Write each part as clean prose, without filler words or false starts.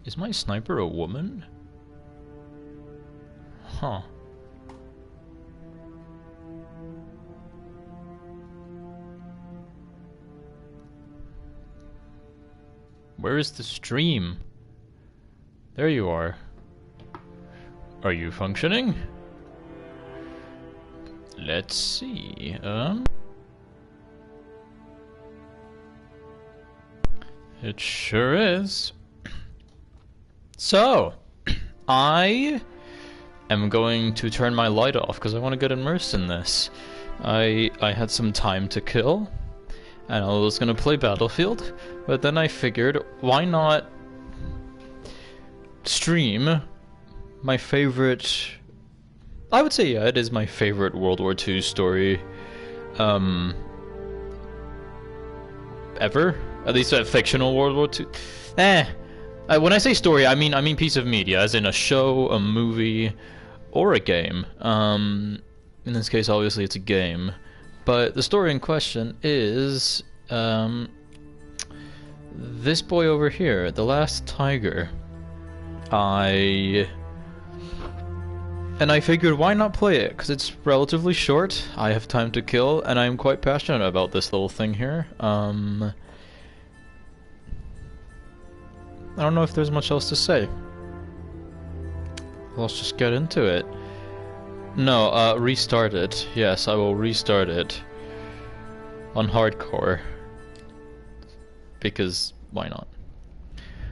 Is my sniper a woman? Huh. Where is the stream? There you are. Are you functioning? Let's see. It sure is. So, I am going to turn my light off because I want to get immersed in this. I had some time to kill, and I was going to play Battlefield, but then I figured, why not stream my favorite... I would say, yeah, it is my favorite World War II story ever. At least a fictional World War II. When I say story, I mean piece of media, as in a show, a movie, or a game. In this case, obviously, it's a game. But the story in question is this boy over here, The Last Tiger. I figured, why not play it? Because it's relatively short, I have time to kill, and I'm quite passionate about this little thing here. I don't know if there's much else to say. Let's just get into it. No, restart it. Yes, I will restart it. On hardcore. Because, why not?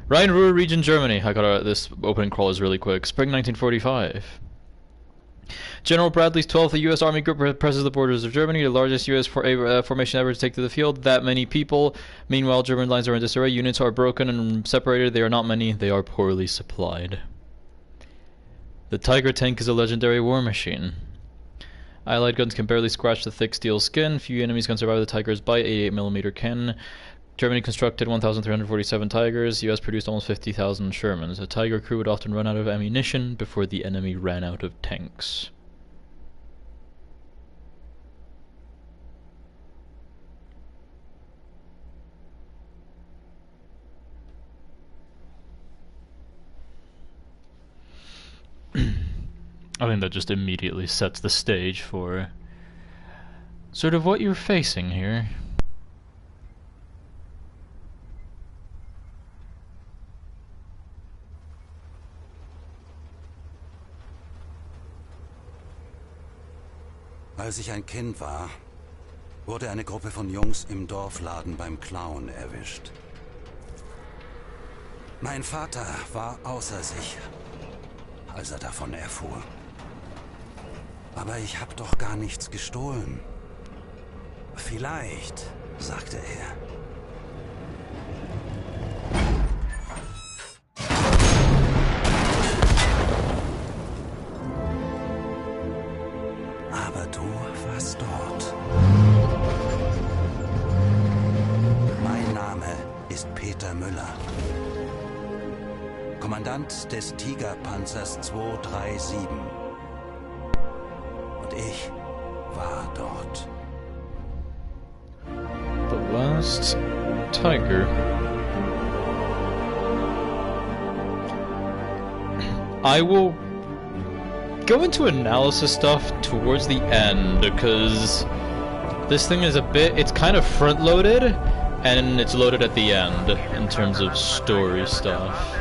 Rhine-Ruhr region, Germany. I got this opening crawl is really quick. Spring 1945. General Bradley's 12th U.S. Army Group presses the borders of Germany, the largest U.S. formation ever to take to the field. That many people. Meanwhile, German lines are in disarray. Units are broken and separated. They are not many. They are poorly supplied. The Tiger tank is a legendary war machine. Allied guns can barely scratch the thick steel skin. Few enemies can survive the Tiger's bite. 88mm cannon. Germany constructed 1,347 Tigers. U.S. produced almost 50,000 Shermans. A Tiger crew would often run out of ammunition before the enemy ran out of tanks. I think that just immediately sets the stage for sort of what you're facing here. Als ich ein Kind war, wurde eine Gruppe von Jungs im Dorfladen beim Klauen erwischt. Mein Vater war außer sich, als er davon erfuhr. Aber ich hab doch gar nichts gestohlen. Vielleicht, sagte er. Aber du warst dort. Mein Name ist Peter Müller. Kommandant des Tigerpanzers 237. Und ich war dort. The Last Tiger. I will go into analysis stuff towards the end, because this thing is it's kind of front-loaded, and it's loaded at the end, in terms of story stuff.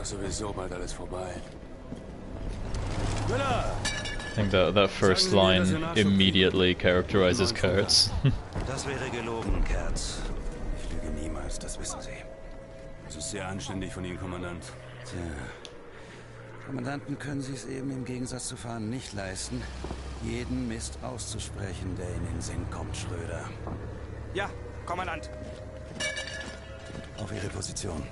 Sowieso bald alles vorbei. I think that first line immediately characterizes Kurtz. Das wäre gelogen, Kurtz. Ich lüge niemals, das wissen Sie. Das ist sehr anständig von Ihnen, Kommandant. Tja. Kommandanten können Sie es eben im Gegensatz zu Fahren nicht leisten, jeden Mist auszusprechen, der Ihnen in den Sinn kommt, Schröder. Ja, Kommandant. Auf Ihre Position.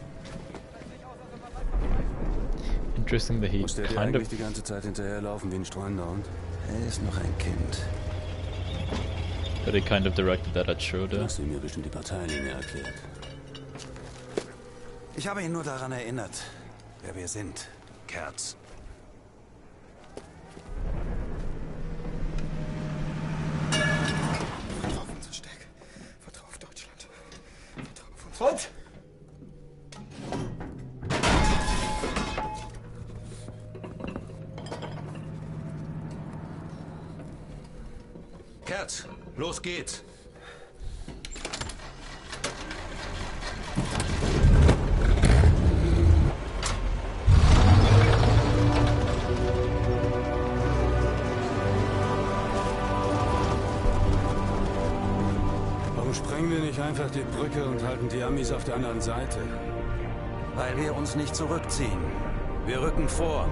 Interesting that he Muss der dir kind eigentlich of... die ganze Zeit hinterherlaufen wie ein streunender Hund? Er ist noch ein Kind. But he kind of directed that at Schroeder. Hast du mir bestimmt die Parteilinie erklärt. Ich habe ihn nur daran erinnert, wer wir sind, Kerz. Vertrau auf unsere Stärke. Vertrau auf Deutschland. Vertrau auf uns. Und? Kerz, los geht's. Warum sprengen wir nicht einfach die Brücke und halten die Amis auf der anderen Seite? Weil wir uns nicht zurückziehen. Wir rücken vor.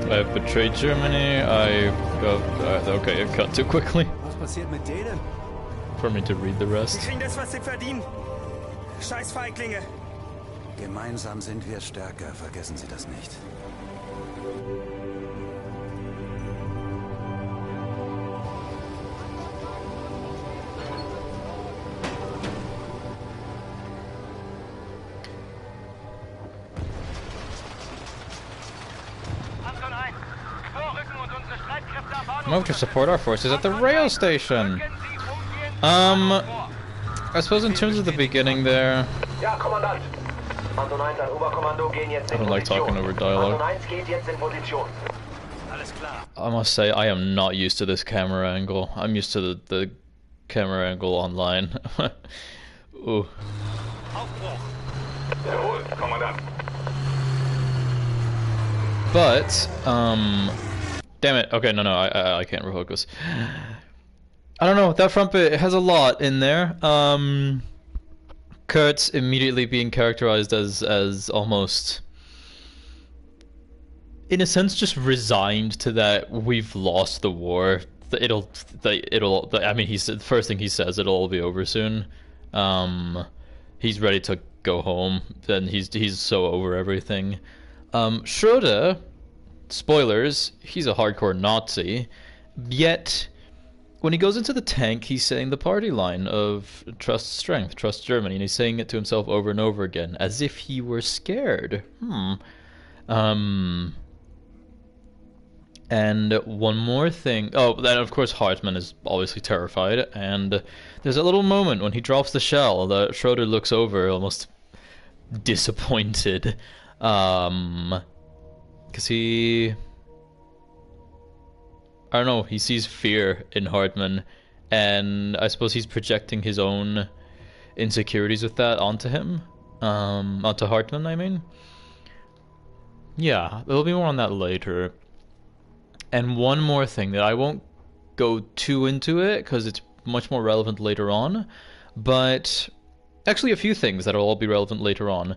I've betrayed Germany. Okay, it cut too quickly Was passiert mit denen? for me to read the Wir rest. kriegen das, was sie verdienen. Scheiß Feiglinge. Gemeinsam sind wir stärker, vergessen Sie das nicht. Anton 1, vorrücken und unsere Streitkräfte am Bahnhof. Move to support our forces at the rail station. Rücken Sie umgehend vor. I suppose in terms of the beginning there, Ja, Kommandant. Anton 1 an Oberkommando gehen jetzt I in don't like Position. talking over dialogue. Anton 1 geht jetzt in Position. Alles klar. I must say I am not used to this camera angle. I'm used to the camera angle online. Ooh. Aufbruch. Jawohl, Kommandant. But, damn it. Okay, no, I can't refocus. I don't know, that front bit has a lot in there. Kurtz immediately being characterized as almost, in a sense, just resigned to that we've lost the war. I mean, the first thing he says, it'll all be over soon. He's ready to go home, and he's so over everything. Schroeder, spoilers, he's a hardcore Nazi, yet when he goes into the tank, he's saying the party line of trust strength, trust Germany, and he's saying it to himself over and over again, as if he were scared. And one more thing. Oh, then of course Hartman is obviously terrified, and there's a little moment when he drops the shell that Schroeder looks over, almost disappointed. Because I don't know, he sees fear in Hartman, and I suppose he's projecting his own insecurities with that onto him. Onto Hartman, I mean. Yeah, there'll be more on that later. And one more thing that I won't go too into it, because it's much more relevant later on, but actually a few things that'll all be relevant later on.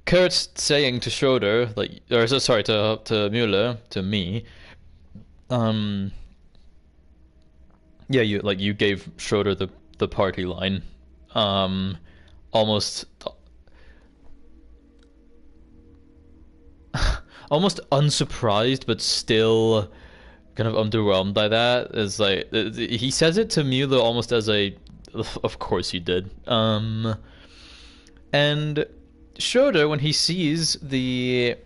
Kurtz saying to Schroeder, like, or sorry, to Müller, to me, yeah, you gave Schroeder the party line, almost unsurprised, but still kind of underwhelmed by that. It's like he says it to Müller almost as a, of course you did. And Schroeder, when he sees the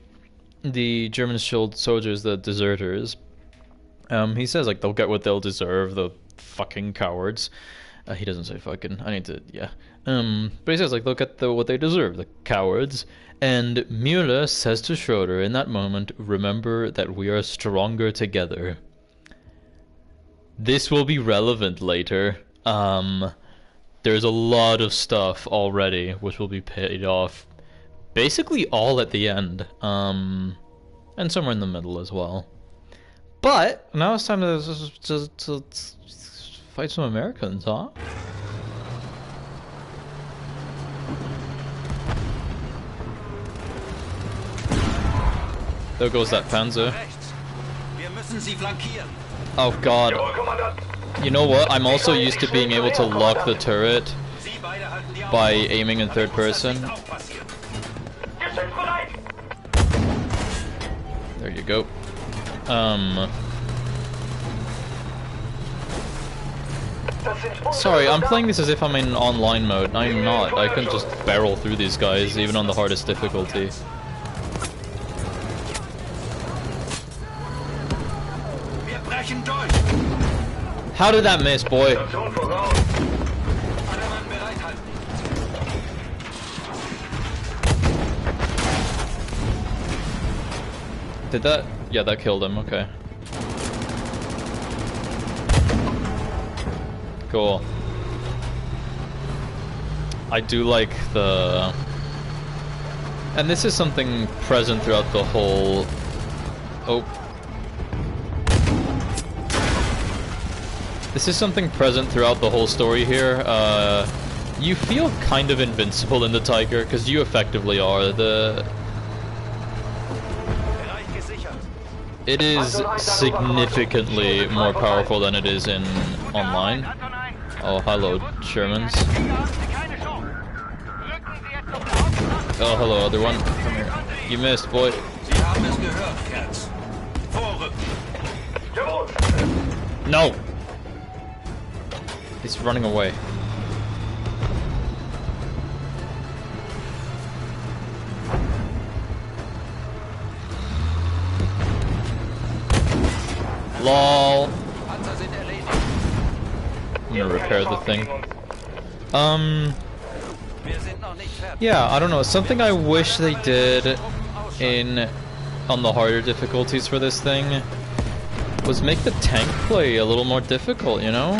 German soldiers, the deserters, he says, like, they'll get what they'll deserve, the fucking cowards. He doesn't say fucking, I need to, yeah. But he says, like, they'll get what they deserve, the cowards. And Müller says to Schroeder in that moment, remember that we are stronger together. This will be relevant later. There's a lot of stuff already which will be paid off basically all at the end, and somewhere in the middle as well. But now it's time to fight some Americans, huh? There goes that Panzer. Wir müssen sie flankieren. Oh god. Jawohl, Kommandant. You know what? I'm also used to being able to lock the turret by aiming in third person. There you go. Sorry, I'm playing this as if I'm in online mode. I'm not. I can just barrel through these guys, even on the hardest difficulty. How did that miss, boy? Did that? Yeah, that killed him. Okay. Cool. I do like the... And this is something present throughout the whole... Oh. This is something present throughout the whole story here. You feel kind of invincible in the Tiger, because you effectively are. It is significantly more powerful than it is in online. Oh, hello, Shermans. Oh, hello, other one. Come here. You missed, boy. No! He's running away. LOL. I'm gonna repair the thing. Yeah, I don't know. Something I wish they did on the harder difficulties for this thing was make the tank play a little more difficult, you know?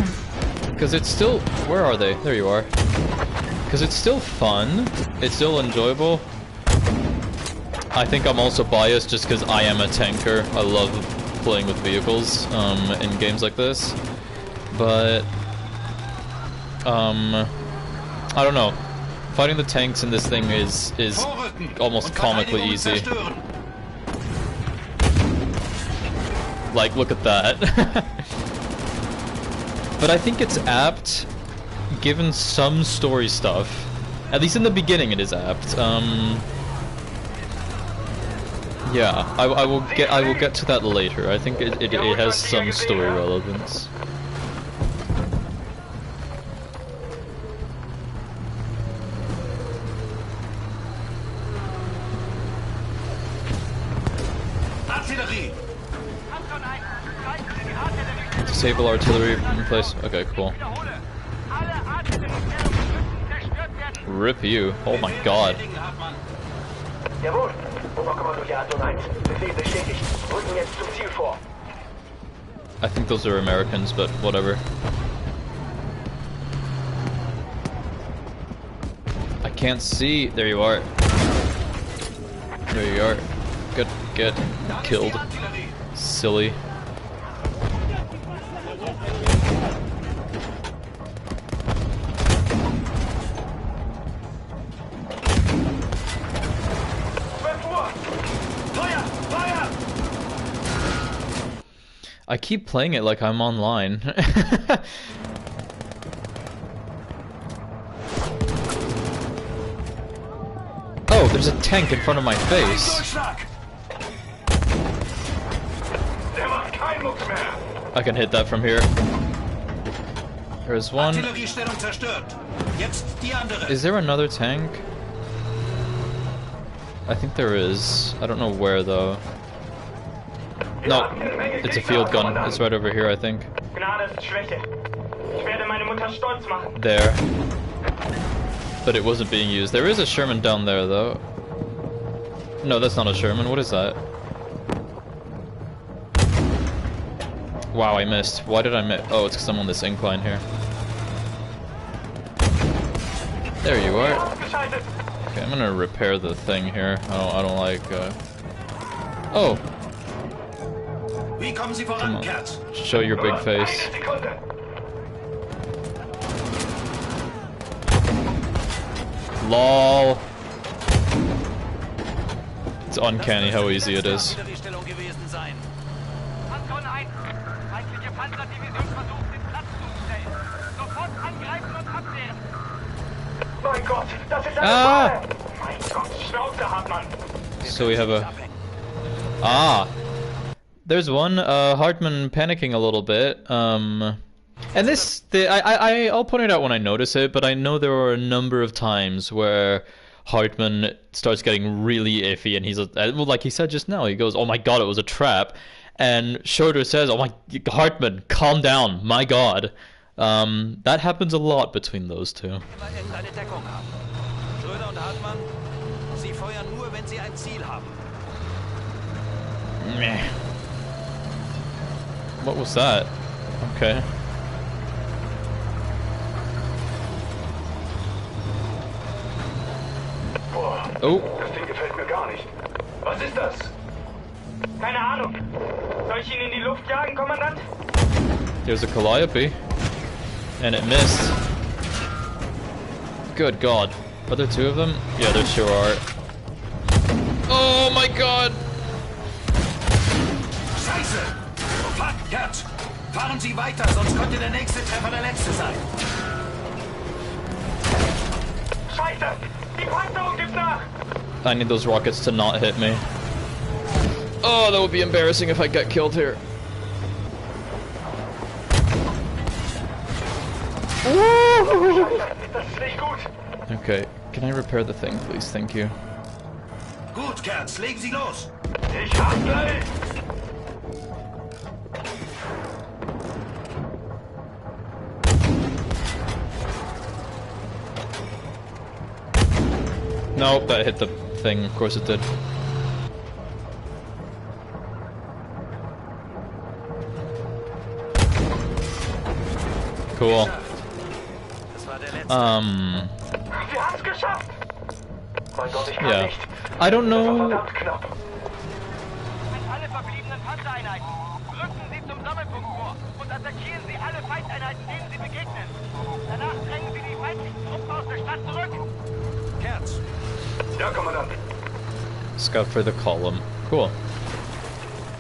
Because it's still... Where are they? There you are. Because it's still fun. It's still enjoyable. I think I'm also biased just because I am a tanker. I love playing with vehicles in games like this. But... I don't know. Fighting the tanks in this thing is almost comically easy. Like, look at that. But I think it's apt, given some story stuff. At least in the beginning it is apt. Yeah, I will get to that later. I think it has some story relevance. Disable artillery in place. Okay, cool. Rip you. Oh my god. Jawohl. Oberkommando hier Anton 1. Befehl bestätigt. Rücken jetzt zum Ziel vor. I think those are Americans, but whatever. I can't see. There you are. There you are. Get killed. Silly. I keep playing it like I'm online. Oh, there's a tank in front of my face. I can hit that from here. There's one. Is there another tank? I think there is. I don't know where though. No, it's a field gun. It's right over here, I think. There. But it wasn't being used. There is a Sherman down there, though. No, that's not a Sherman. What is that? Wow, I missed. Why did I miss? Oh, it's because I'm on this incline here. There you are. Okay, I'm gonna repair the thing here. I don't like. Oh. Come on. Show your big face. LOL. It's uncanny how easy it is. mein Gott, das ist eine Ah! Falle! Mein Gott, Schnauze, Hartmann! So we have a... Ah! There's one, Hartman panicking a little bit, and I'll point it out when I notice it, but I know there are a number of times where Hartman starts getting really iffy, and he's, well, like he said just now, he goes, oh my god, it was a trap, and Schroeder says, oh my, Hartman, calm down, my god. That happens a lot between those two. Immer irgendeine Deckung haben. Schröder und Hartmann, Sie feuern nur, wenn Sie ein Ziel haben. Meh. What was that? Okay. Boah, Oh, das Ding gefällt mir gar nicht. Was ist das? Keine Ahnung. Soll ich ihn in die Luft jagen, Kommandant? there's a Calliope. And it missed. Good god. Are there two of them? Yeah, there sure are. Oh my god! Scheiße! Fuck, Gerd! Fahren Sie weiter, sonst könnte der nächste Treffer der letzte sein. Scheiße! Die Panzerung gibt nach! I need those rockets to not hit me. Oh, that would be embarrassing if I got killed here. Das ist nicht gut. Okay, can I repair the thing, please? Thank you. Gut, Kerz, legen Sie los! Ich handle! Nope, that hit the thing. Of course it did. Cool. Das war der letzte. Wir haben's geschafft! Mein Gott, ich kann Yeah. nicht. I don't Das war know. verdammt knapp. Mit alle verbliebenen Panzereinheiten. Rücken Sie zum Sammelpunkt vor und attackieren Sie alle Feindeinheiten, denen Sie begegnen. Danach drängen Sie die feindlichen Truppen aus der Stadt zurück. Kerz, Ja, Kommandant. Scout for the column. Cool.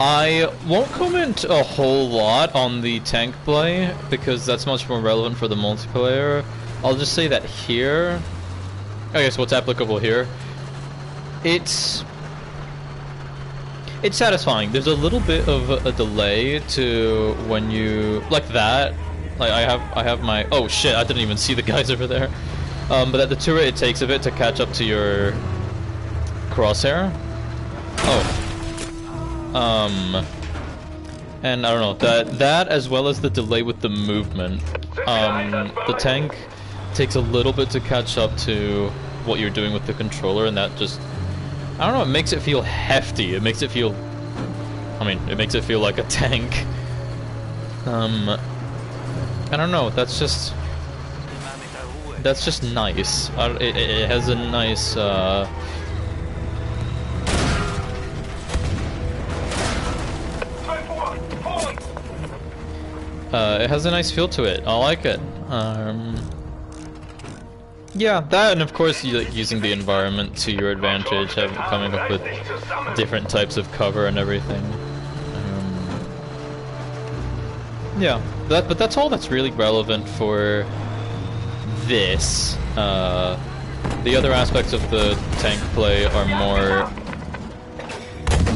I won't comment a whole lot on the tank play because that's much more relevant for the multiplayer. I'll just say that here, I guess what's applicable here, it's satisfying. There's a little bit of a delay to when you like that. Like I have my, oh shit, I didn't even see the guys over there. But at the turret it takes a bit to catch up to your crosshair. Oh. And I don't know, that as well as the delay with the movement. The tank takes a little bit to catch up to what you're doing with the controller, and that just, I don't know, it makes it feel hefty. It makes it feel, I mean, it makes it feel like a tank. I don't know, that's just nice. It has a nice, it has a nice feel to it. I like it. Yeah, that, and of course using the environment to your advantage, coming up with different types of cover and everything. Yeah, but that's all that's really relevant for this. The other aspects of the tank play are more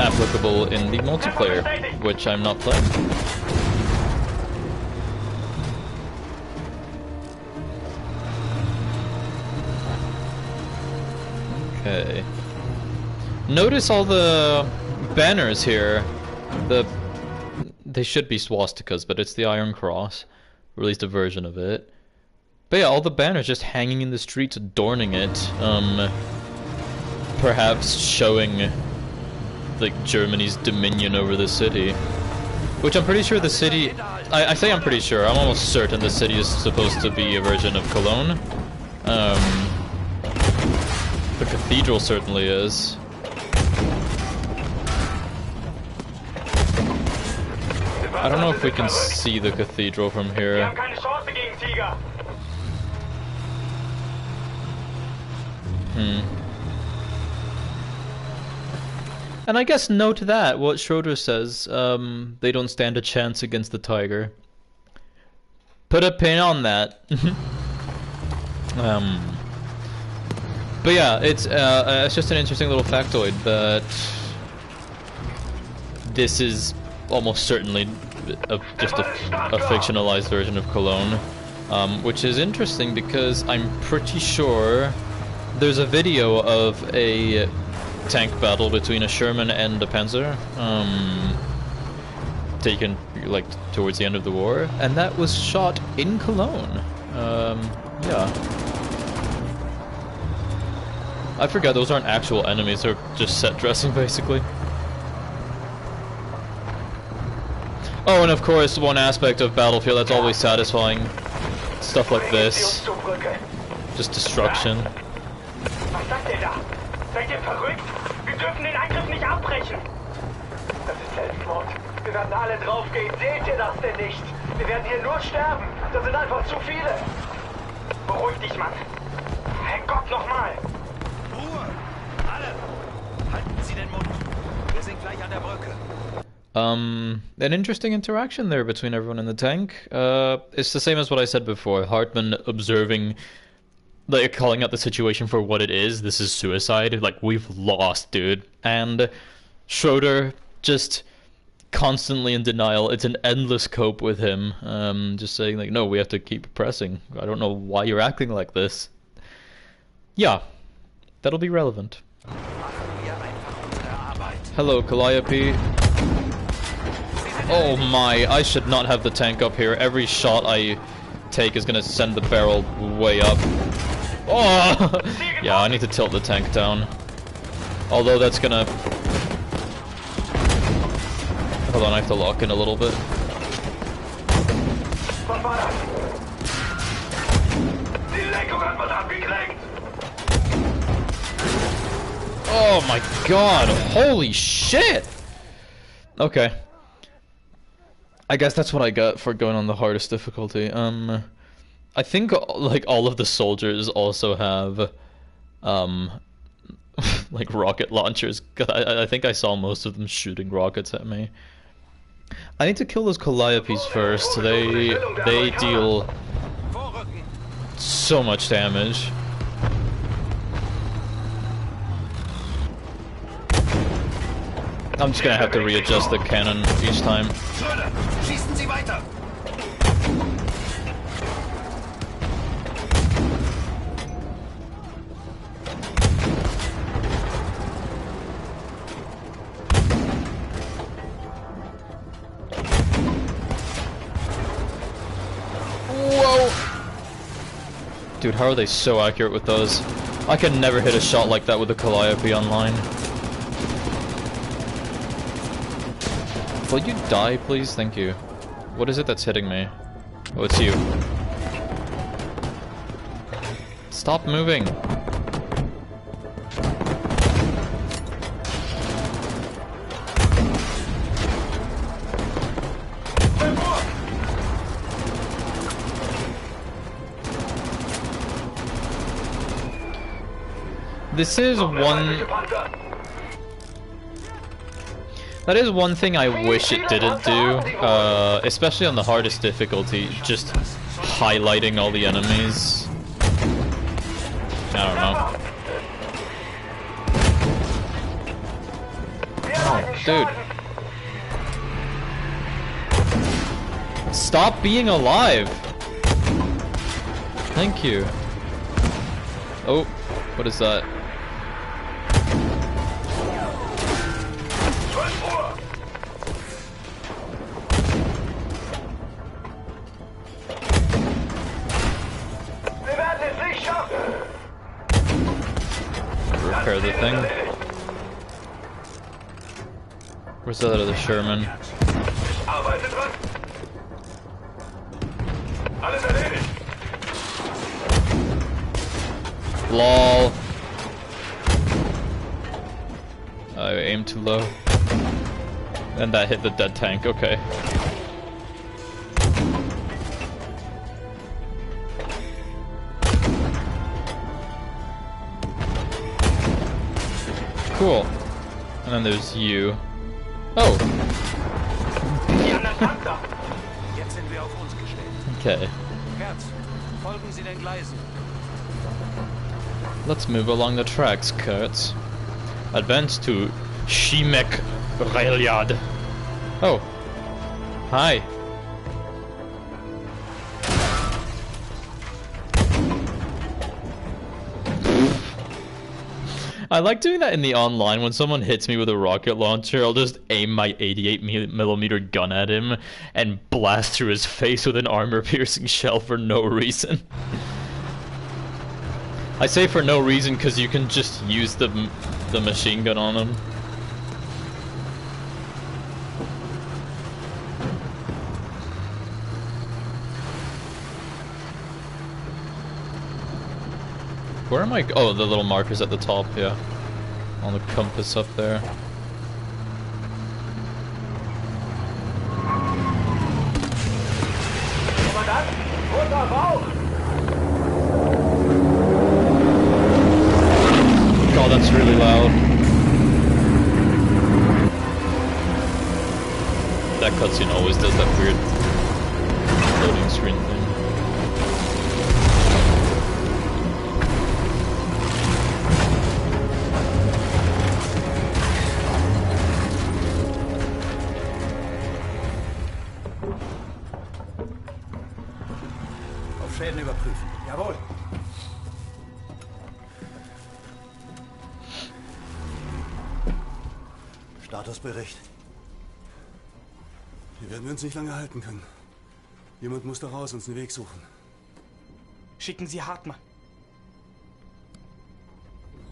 applicable in the multiplayer, which I'm not playing. Okay. Notice all the banners here. They should be swastikas, but it's the Iron Cross. Or at least a version of it. But yeah, all the banners just hanging in the streets, adorning it. Perhaps showing like Germany's dominion over the city. Which I'm pretty sure the city, I say I'm pretty sure, I'm almost certain the city is supposed to be a version of Cologne. The cathedral certainly is. I don't know if we can see the cathedral from Wir here. haben keine Chance gegen Tiger. And I guess note that, what Schroeder says, they don't stand a chance against the tiger. Put a pin on that. But yeah, it's just an interesting little factoid that this is almost certainly just a fictionalized version of Cologne, which is interesting because I'm pretty sure there's a video of a tank battle between a Sherman and a Panzer, taken like towards the end of the war, and that was shot in Cologne. Yeah. I forgot those aren't actual enemies, they're just set dressing basically. Oh, and of course, one aspect of Battlefield that's always satisfying, stuff like this. Just destruction. Was sagt ihr da? Seid ihr verrückt? Wir dürfen den Angriff nicht abbrechen. Das ist Selbstmord. Wir werden alle draufgehen. Seht ihr das denn nicht? Wir werden hier nur sterben. Das sind einfach zu viele. Beruhig dich, Mann. Herrgott, nochmal. Ruhe! Alle! Halten Sie den Mund. Wir sind gleich an der Brücke. An interesting interaction there between everyone in the tank. It's the same as what I said before. Hartman observing, like, calling out the situation for what it is. This is suicide. Like, we've lost, dude. And Schroeder just constantly in denial. It's an endless cope with him. Just saying, like, no, we have to keep pressing. I don't know why you're acting like this. Yeah, that'll be relevant. Hello, Calliope. Oh my, I should not have the tank up here. Every shot I take is gonna send the barrel way up. Oh! Yeah, I need to tilt the tank down. Although that's gonna... Hold on, I have to lock in a little bit. Oh my god, holy shit! Okay. I guess that's what I got for going on the hardest difficulty. I think like all of the soldiers also have like rocket launchers. I think I saw most of them shooting rockets at me. I need to kill those Calliopes first. They deal so much damage. I'm just gonna have to readjust the cannon each time. Schießen Sie weiter! Whoa! Dude, how are they so accurate with those? I can never hit a shot like that with a Calliope online. Will you die, please? Thank you. What is it that's hitting me? Oh, it's you. Stop moving! This is one... That is one thing I wish it didn't do, especially on the hardest difficulty, just highlighting all the enemies. I don't know. Oh, dude. Stop being alive! Thank you. Oh, what is that? Repair the thing. Where's that other Sherman? LOL. I aimed too low. And that hit the dead tank, okay. Cool. And then there's you. Oh! Jetzt sind wir auf uns gestellt. Okay. Herz, folgen Sie den Gleisen. Let's move along the tracks, Kurtz. Advance to Shimek Railyard. Oh. Hi. I like doing that in the online. When someone hits me with a rocket launcher, I'll just aim my 88mm gun at him and blast through his face with an armor-piercing shell for no reason. I say for no reason because you can just use the machine gun on him. Where am I? Oh, the little markers at the top, yeah. On the compass up there. God, that's really loud. That cutscene always does that weird loading screen thing. Schäden überprüfen. Jawohl. Statusbericht. Hier werden wir uns nicht lange halten können. Jemand muss da raus, uns einen Weg suchen. Schicken Sie Hartmann.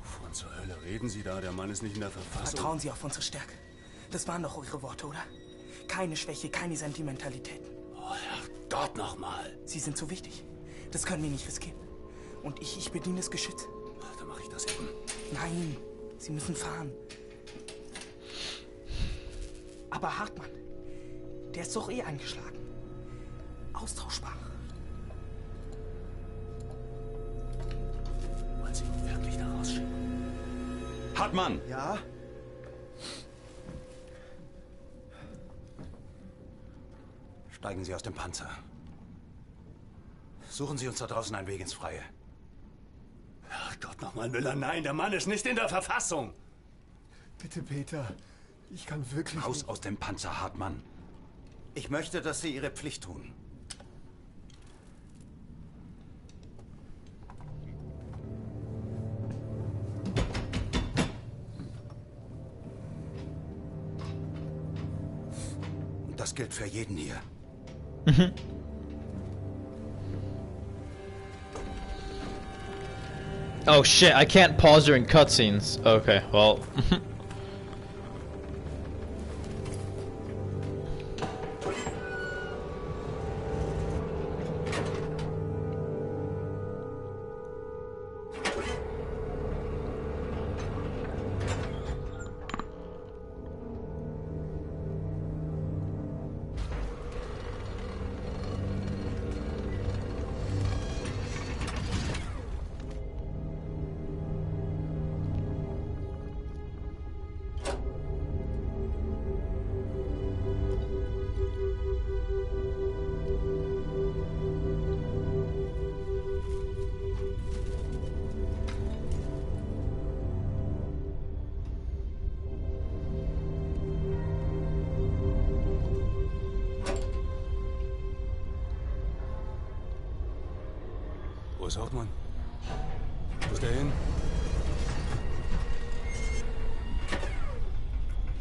Wovon zur Hölle reden Sie da? Der Mann ist nicht in der Verfassung. Vertrauen Sie auf unsere Stärke. Das waren doch eure Worte, oder? Keine Schwäche, keine Sentimentalitäten. Oh, Herrgott nochmal. Sie sind zu wichtig. Das können wir nicht riskieren. Und ich bediene das Geschütz. Dann mache ich das eben. Nein, Sie müssen fahren. Aber Hartmann, der ist doch eh eingeschlagen. Austauschbar. Wollen Sie ihn wirklich da rausschicken? Hartmann! Ja? Steigen Sie aus dem Panzer. Suchen Sie uns da draußen einen Weg ins Freie. Herrgott nochmal, Müller, nein, der Mann ist nicht in der Verfassung. Bitte, Peter. Ich kann wirklich Raus nicht. aus dem Panzer, Hartmann. Ich möchte, dass Sie Ihre Pflicht tun. Und das gilt für jeden hier. Oh shit, I can't pause during cutscenes. Okay, well. Wo ist Hauptmann? Wo ist der hin?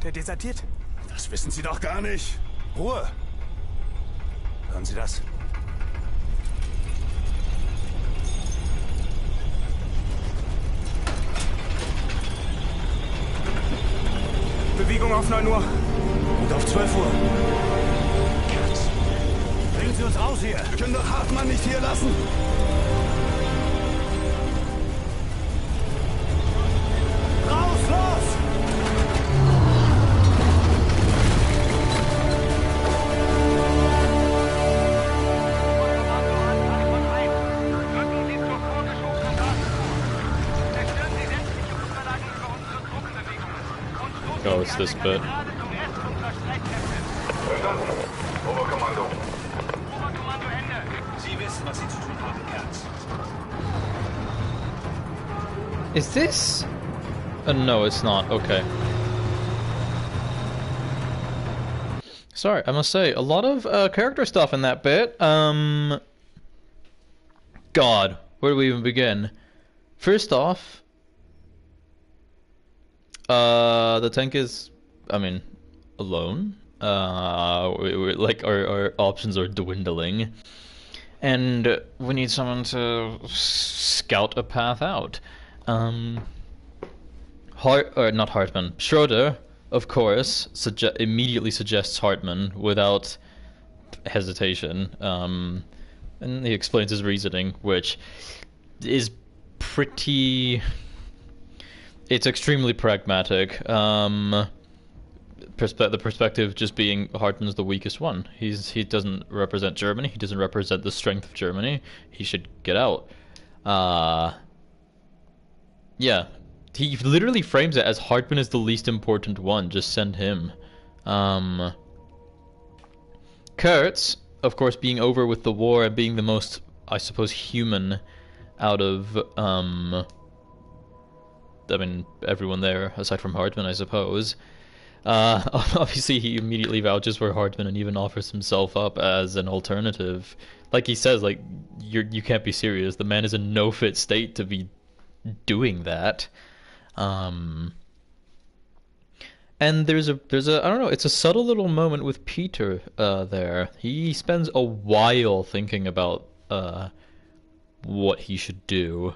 Der desertiert. Das wissen Sie doch gar nicht. Ruhe! Hören Sie das? Bewegung auf 9 Uhr. Und auf 12 Uhr. Bringen Sie uns raus hier! Wir können doch Hartmann nicht hier lassen. Raus, los! Drücken Sie zur vorgeschobenen Datenspur. Zerstören Sie sämtliche Unterlagen über unsere Truppenbewegungen. Und stoßen Oh, Sie it's an this der bit. Kathedrale zum Rest unserer Streitkräfte. Verstanden. Oberkommando. Oberkommando Ende. Sie wissen, was Sie zu tun haben, Herz. Is this? No, it's not. Okay. Sorry, I must say, a lot of character stuff in that bit. God, where do we even begin? First off, the tank is, I mean, alone. Like our options are dwindling, and we need someone to scout a path out. Not Hartman. Schroeder, of course, immediately suggests Hartman without hesitation. And he explains his reasoning, which is pretty... It's extremely pragmatic. The perspective just being Hartman's the weakest one. He doesn't represent Germany. He doesn't represent the strength of Germany. He should get out. Yeah. He literally frames it as Hartman is the least important one. Just send him. Kurtz, of course, being over with the war and being the most, I suppose, human out of, I mean, everyone there, aside from Hartman, I suppose. Obviously, he immediately vouches for Hartman and even offers himself up as an alternative. Like he says, like, you can't be serious. The man is in no fit state to be doing that. And there's a I don't know, it's a subtle little moment with Peter there. He spends a while thinking about what he should do,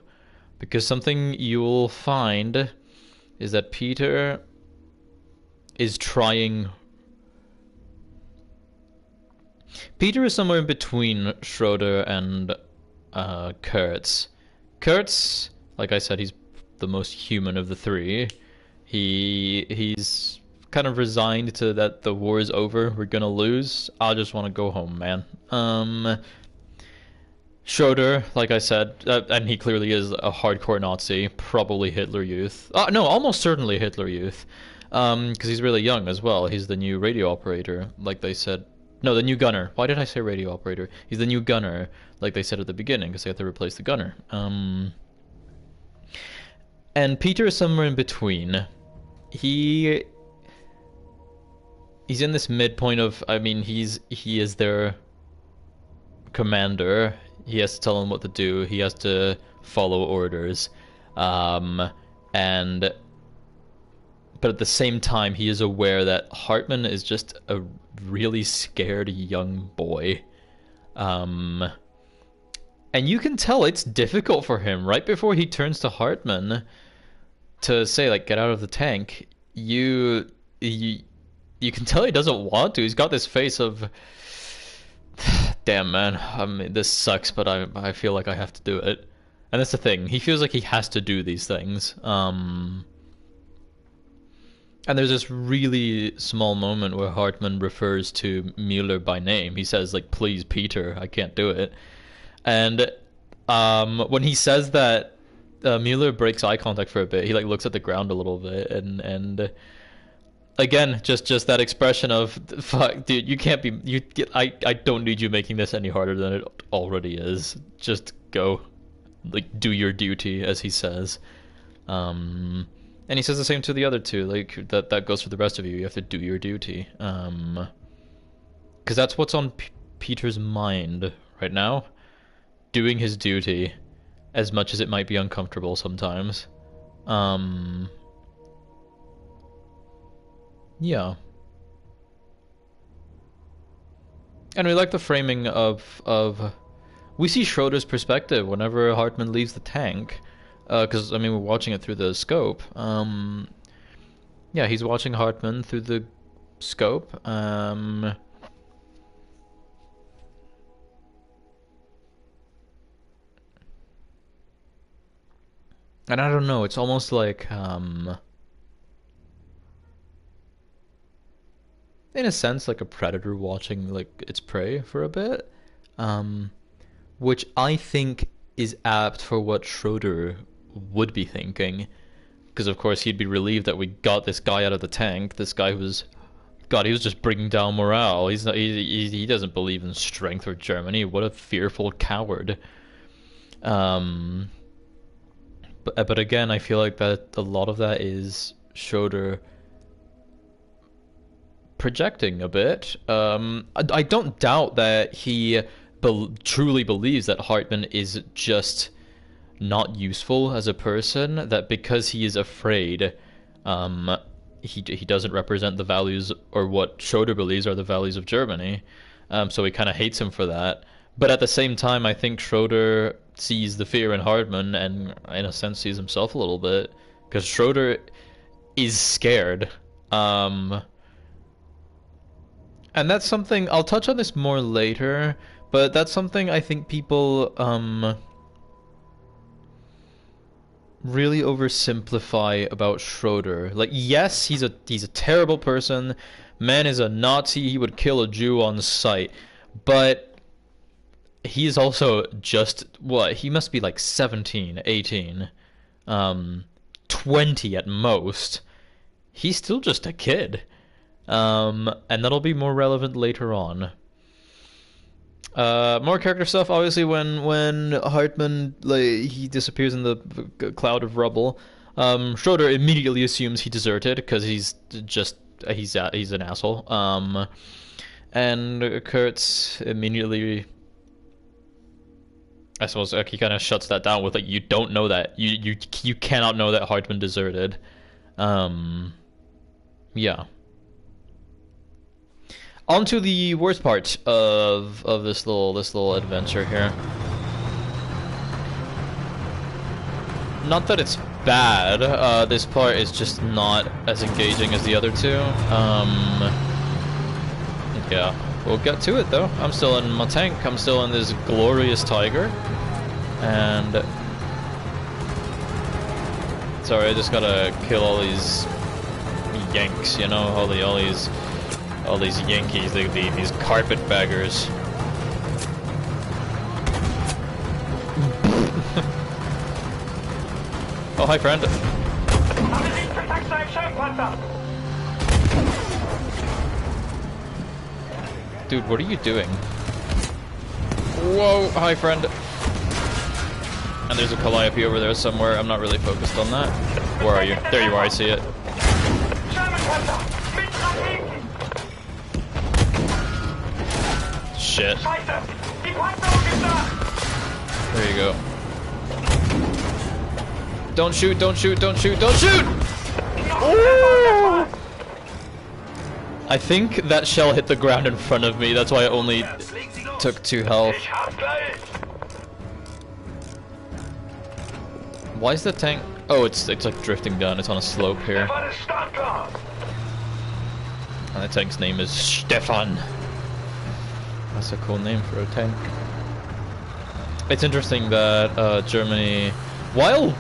because something you'll find is that Peter is somewhere in between Schroeder and Kurtz. Kurtz, like I said, he's the most human of the three. He's kind of resigned to that the war is over, we're gonna lose, I just want to go home, man. Schroeder, like I said, and he clearly is a hardcore Nazi, probably Hitler Youth. No, almost certainly Hitler Youth, because he's really young as well. He's the new radio operator, like they said. No, the new gunner. Why did I say radio operator? He's the new gunner, like they said at the beginning, because they have to replace the gunner. And Peter is somewhere in between. He's in this midpoint of, I mean, he is their commander. He has to tell them what to do. He has to follow orders. But at the same time, he is aware that Hartman is just a really scared young boy. And you can tell it's difficult for him. Right before he turns to Hartman to say, like, get out of the tank, you can tell he doesn't want to. He's got this face of, damn, man, I mean, this sucks, but I feel like I have to do it. And that's the thing. He feels like he has to do these things. And there's this really small moment where Hartman refers to Mueller by name. He says, like, please, Peter, I can't do it. And when he says that, Mueller breaks eye contact for a bit. He, like, looks at the ground a little bit, and again, just that expression of, fuck, dude, you can't be, I don't need you making this any harder than it already is. Just go, like, do your duty, as he says. And he says the same to the other two, like, that goes for the rest of you. You have to do your duty. Because that's what's on Peter's mind right now. Doing his duty, as much as it might be uncomfortable sometimes. Yeah. And we like the framing of we see Schroeder's perspective whenever Hartman leaves the tank. Because, I mean, we're watching it through the scope. Yeah, he's watching Hartman through the scope. And I don't know, it's almost like, in a sense, like a predator watching, like, its prey for a bit. Which I think is apt for what Schroeder would be thinking. Because, of course, he'd be relieved that we got this guy out of the tank. This guy was... God, he was just bringing down morale. He's not, he doesn't believe in strength or Germany. What a fearful coward. And But again, I feel like that a lot of that is Schroeder projecting a bit. I don't doubt that he truly believes that Hartman is just not useful as a person, that because he is afraid, he doesn't represent the values, or what Schroeder believes are the values of Germany, so he kind of hates him for that. But at the same time, I think Schroeder sees the fear in Hartman, and in a sense sees himself a little bit, because Schroeder is scared. And that's something, I'll touch on this more later, but that's something I think people really oversimplify about Schroeder. Like, yes, he's a terrible person. Man is a Nazi. He would kill a Jew on sight. But he's also just, what? He must be like 17, 18, 20 at most. He's still just a kid. And that'll be more relevant later on. More character stuff, obviously, when Hartman, like, he disappears in the cloud of rubble, Schroeder immediately assumes he deserted, because he's an asshole. And Kurtz immediately, I suppose, he kind of shuts that down with, like, you don't know that, you cannot know that Hartman deserted. Yeah. On to the worst part of this little adventure here. Not that it's bad. This part is just not as engaging as the other two. Yeah, we'll get to it though. I'm still in my tank. I'm still in this glorious Tiger, and sorry, I just gotta kill all these Yanks. You know, all these Yankees, these carpetbaggers. Oh, hi, friend. Dude, what are you doing? Whoa, hi, friend. And there's a Calliope over there somewhere. I'm not really focused on that. Where are you? There you are, I see it. Shit. There you go. Don't shoot, don't shoot, don't shoot, don't shoot! Ooh! I think that shell hit the ground in front of me, that's why I only took 2 health. Why is the tank... Oh, it's like drifting down, it's on a slope here. And the tank's name is Stefan. That's a cool name for a tank. It's interesting that Germany, while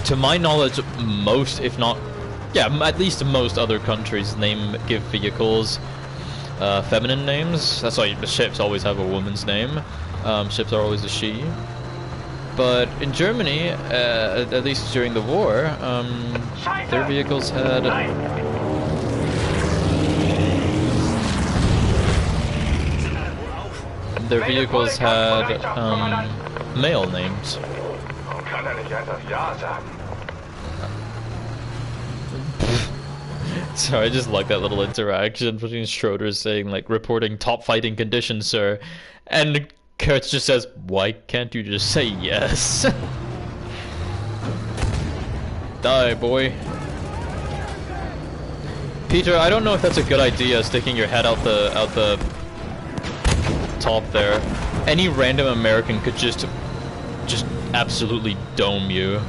to my knowledge most, if not, yeah, at least most other countries give vehicles feminine names. That's why the ships always have a woman's name. Ships are always a she. But in Germany, at least during the war, their vehicles had... Their vehicles had male names. So I just like that little interaction between Schroeder saying, like, reporting top fighting conditions, sir, and Kurtz just says, why can't you just say yes? Die, boy. Peter, I don't know if that's a good idea, sticking your head out the top there. Any random American could just absolutely dome you.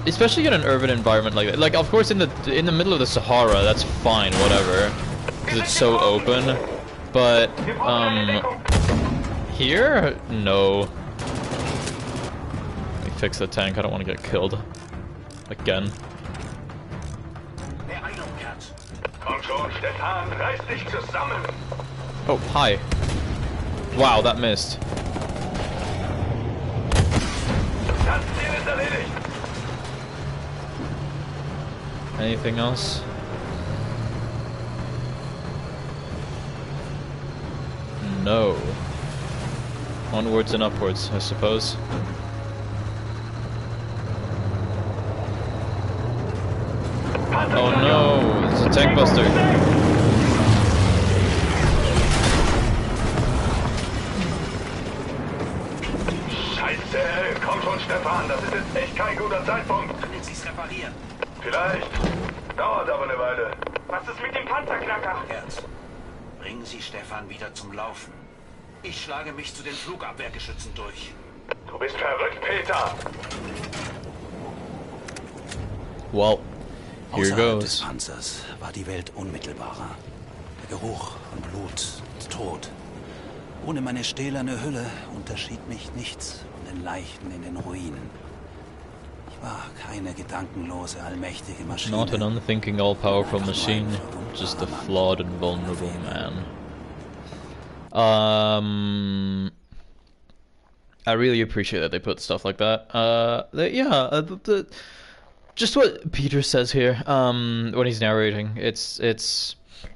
Especially in an urban environment like that. Like, of course, in the middle of the Sahara, that's fine, whatever, because it's so open. But here, no. Let me fix the tank. I don't want to get killed again. Oh, hi. Wow, that missed. Anything else? No. Onwards and upwards, I suppose. Oh no, it's a tank buster. Scheiße, komm schon, Stefan, das ist jetzt echt kein guter Zeitpunkt. Können Sie es reparieren? Vielleicht. Dauert aber eine Weile. Was ist mit dem Panzerknacker? Herz, bringen Sie Stefan wieder zum Laufen. Ich schlage mich zu den Flugabwehrgeschützen durch. Du bist verrückt, Peter. Well, here Außerhalb des goes. Panzers war die Welt unmittelbarer. Der Geruch von Blut und Tod. Ohne meine stählerne Hülle unterschied mich nichts von den Leichen in den Ruinen. Ich war keine gedankenlose, allmächtige Maschine. Not an unthinking, all-powerful machine, just a flawed and vulnerable man. I really appreciate that they put stuff like that. Just what Peter says here, when he's narrating, it's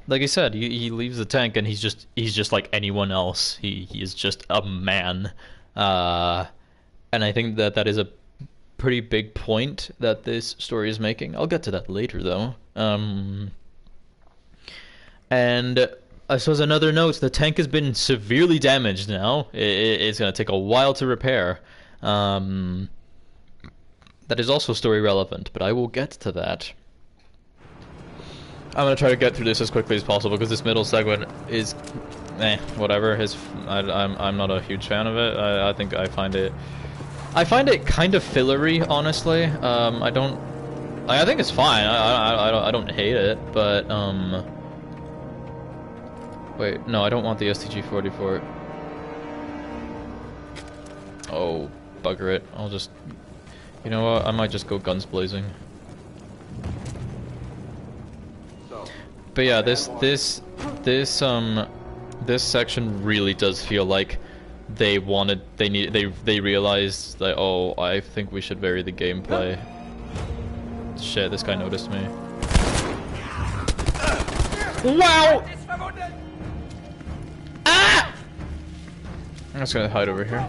like I said, he leaves the tank and he's just like anyone else. He is just a man, and I think that is a pretty big point that this story is making. I'll get to that later though. And I suppose another note: the tank has been severely damaged now. It's gonna take a while to repair. That is also story relevant, but I will get to that. I'm gonna try to get through this as quickly as possible because this middle segment is, whatever. I'm not a huge fan of it. I think I find it kind of fillery, honestly. I think it's fine. I don't hate it, but wait, no, I don't want the STG-44. Oh, bugger it. I'll just, you know what? I might just go guns blazing. But yeah, this section really does feel like they realized that, oh, I think we should vary the gameplay. Shit, this guy noticed me. Wow! Ah! I'm just gonna hide over here.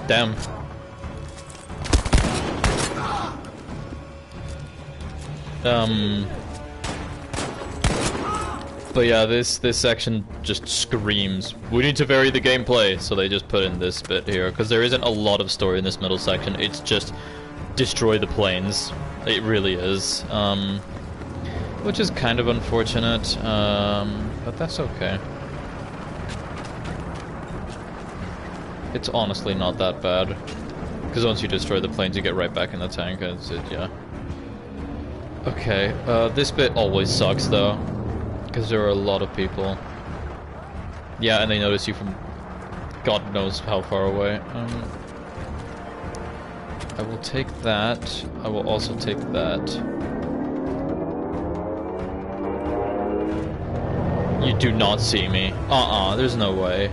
Damn. But yeah, this section just screams, we need to vary the gameplay, so they just put in this bit here, because there isn't a lot of story in this middle section. It's just destroy the planes. It really is. Which is kind of unfortunate, but that's okay. It's honestly not that bad, because once you destroy the planes, you get right back in the tank. Yeah. Okay, this bit always sucks though, because there are a lot of people. Yeah, and they notice you from God knows how far away. I will take that. I will also take that. You do not see me. There's no way.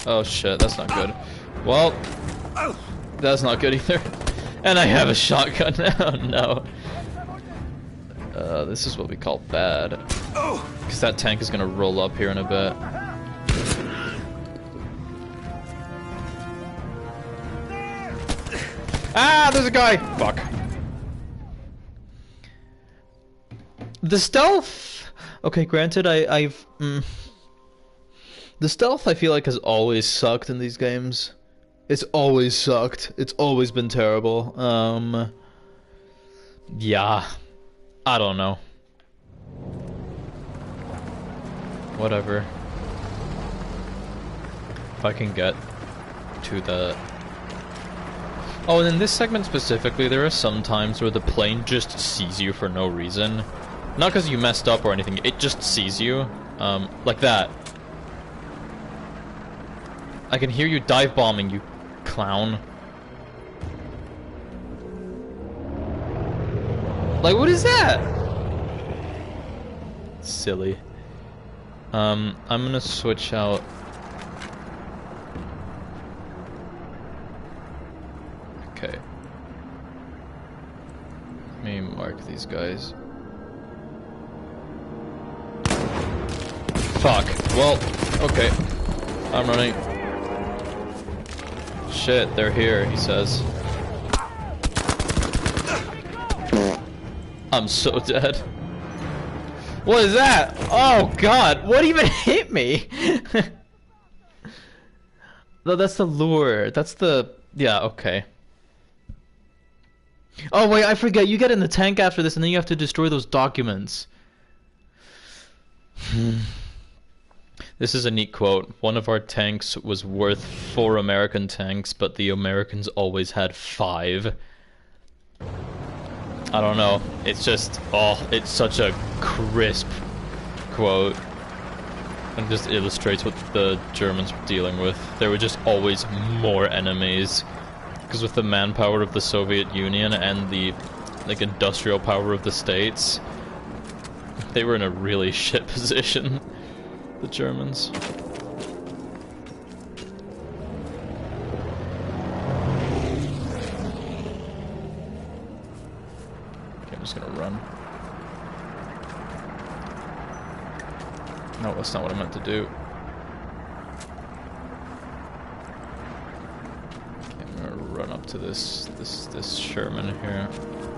Oh shit, that's not good. Well, that's not good either. And I have a shotgun now. No. This is what we call bad. Because that tank is gonna roll up here in a bit. Ah, there's a guy! Fuck. The stealth... Okay, granted, I've... The stealth, I feel like, has always sucked in these games. It's always sucked. It's always been terrible. Yeah. I don't know. Whatever. If I can get to the... Oh, and in this segment specifically, there are some times where the plane just sees you for no reason. Not because you messed up or anything, it just sees you. Like that. I can hear you dive bombing, you clown. Like, what is that? Silly. I'm gonna switch out. Okay. Let me mark these guys. Fuck. Well, okay. I'm running. Shit, they're here, he says. I'm so dead. What is that? Oh god, what even hit me? No, that's the lure. That's the... Yeah, okay. Oh wait, I forget. You get in the tank after this and then you have to destroy those documents. This is a neat quote. One of our tanks was worth 4 American tanks, but the Americans always had 5. I don't know. It's just, oh, it's such a crisp quote. And just illustrates what the Germans were dealing with. There were just always more enemies. Because with the manpower of the Soviet Union and the, like, industrial power of the States, they were in a really shit position. The Germans. Okay, I'm just gonna run. No, that's not what I meant to do. Okay, I'm gonna run up to this Sherman here,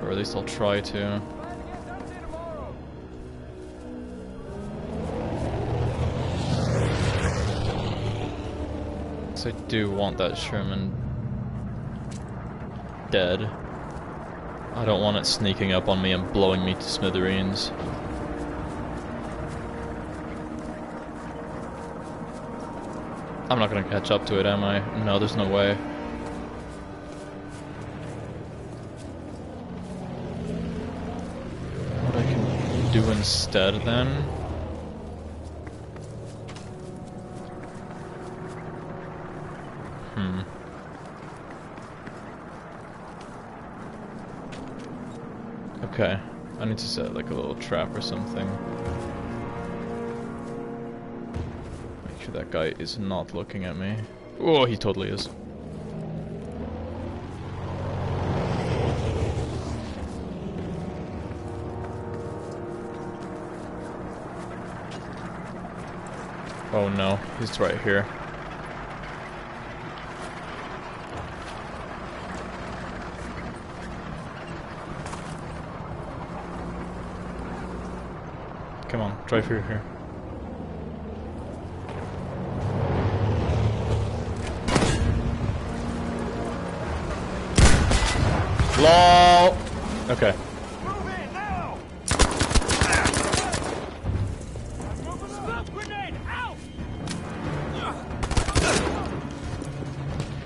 or at least I'll try to. I do want that Sherman dead. I don't want it sneaking up on me and blowing me to smithereens. I'm not gonna catch up to it, am I? No, there's no way. What I can do instead then? Okay, I need to set like a little trap or something. Make sure that guy is not looking at me. Oh, he totally is. Oh no, he's right here. Come on, drive through here. LOL! Okay. Move in now! Grenade out!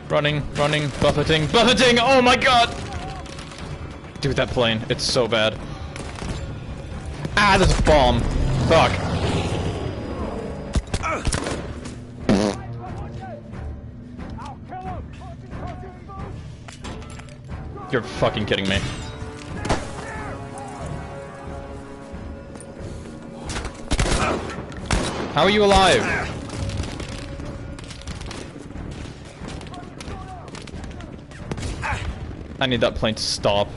Running, buffeting, oh my god! Dude, that plane, it's so bad. Ah, there's a bomb. Fuck. You're fucking kidding me. How are you alive? I need that plane to stop.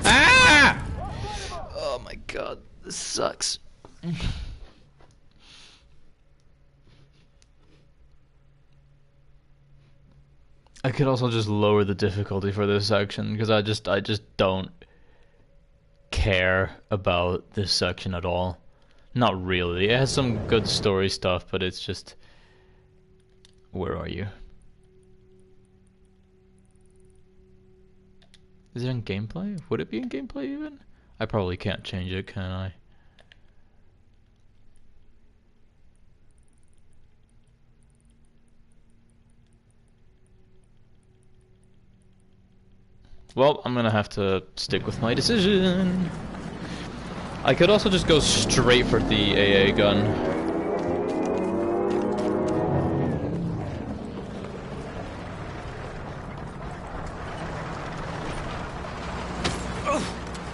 Ah! Oh my god, this sucks. I could also just lower the difficulty for this section because I just don't care about this section at all. Not really. It has some good story stuff, but it's just, where are you? Is it in gameplay? Would it be in gameplay even? I probably can't change it, can I? Well, I'm gonna have to stick with my decision. I could also just go straight for the AA gun.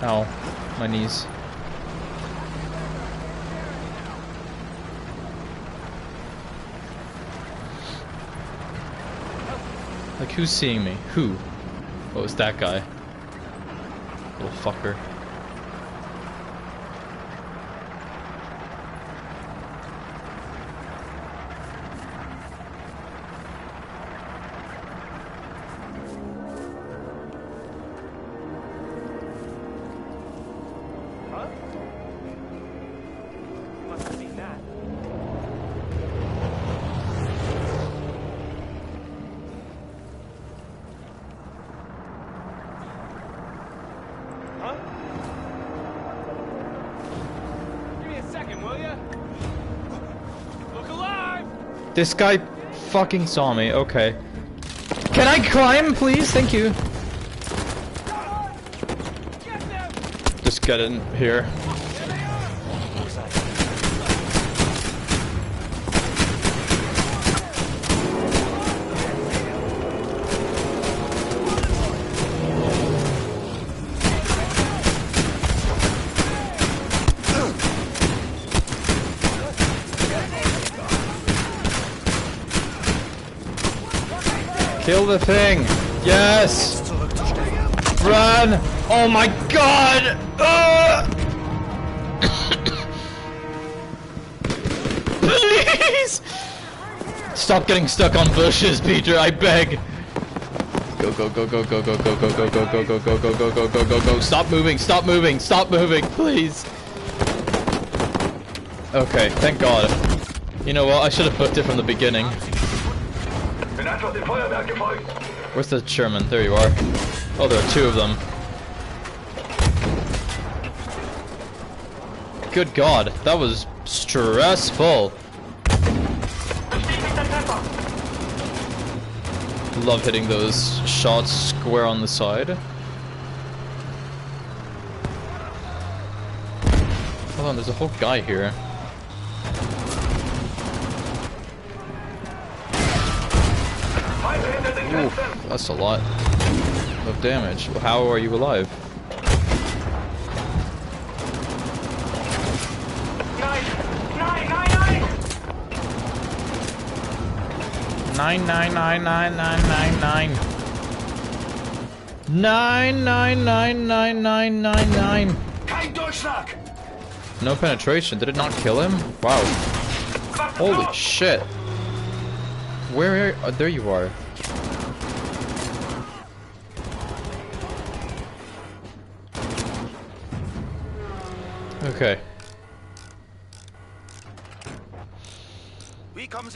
Ow. My knees. Like, who's seeing me? Who? Oh, it's that guy. Little fucker. This guy fucking saw me, okay. Can I climb, please? Thank you. Just get in here. Kill the thing! Yes! Run! Oh my god! Please! Stop getting stuck on bushes, Peter, I beg! Go, go, go, go, go, go, go, go, go, go, go, go, go, go, go, go, go, go, go. Stop moving, stop moving, stop moving, please! Okay, thank god. You know what, I should have put it from the beginning. Where's the Sherman? There you are. Oh, there are two of them. Good god, that was stressful. Love hitting those shots square on the side. Hold on, there's a whole guy here. Oof, that's a lot of damage. How are you alive? Nine, nine, nine, nine, nine, nine, nine. 9999999. Kein Durchschlag! No penetration. Did it not kill him? Wow. Holy shit. Where are... Oh, there you are. Okay.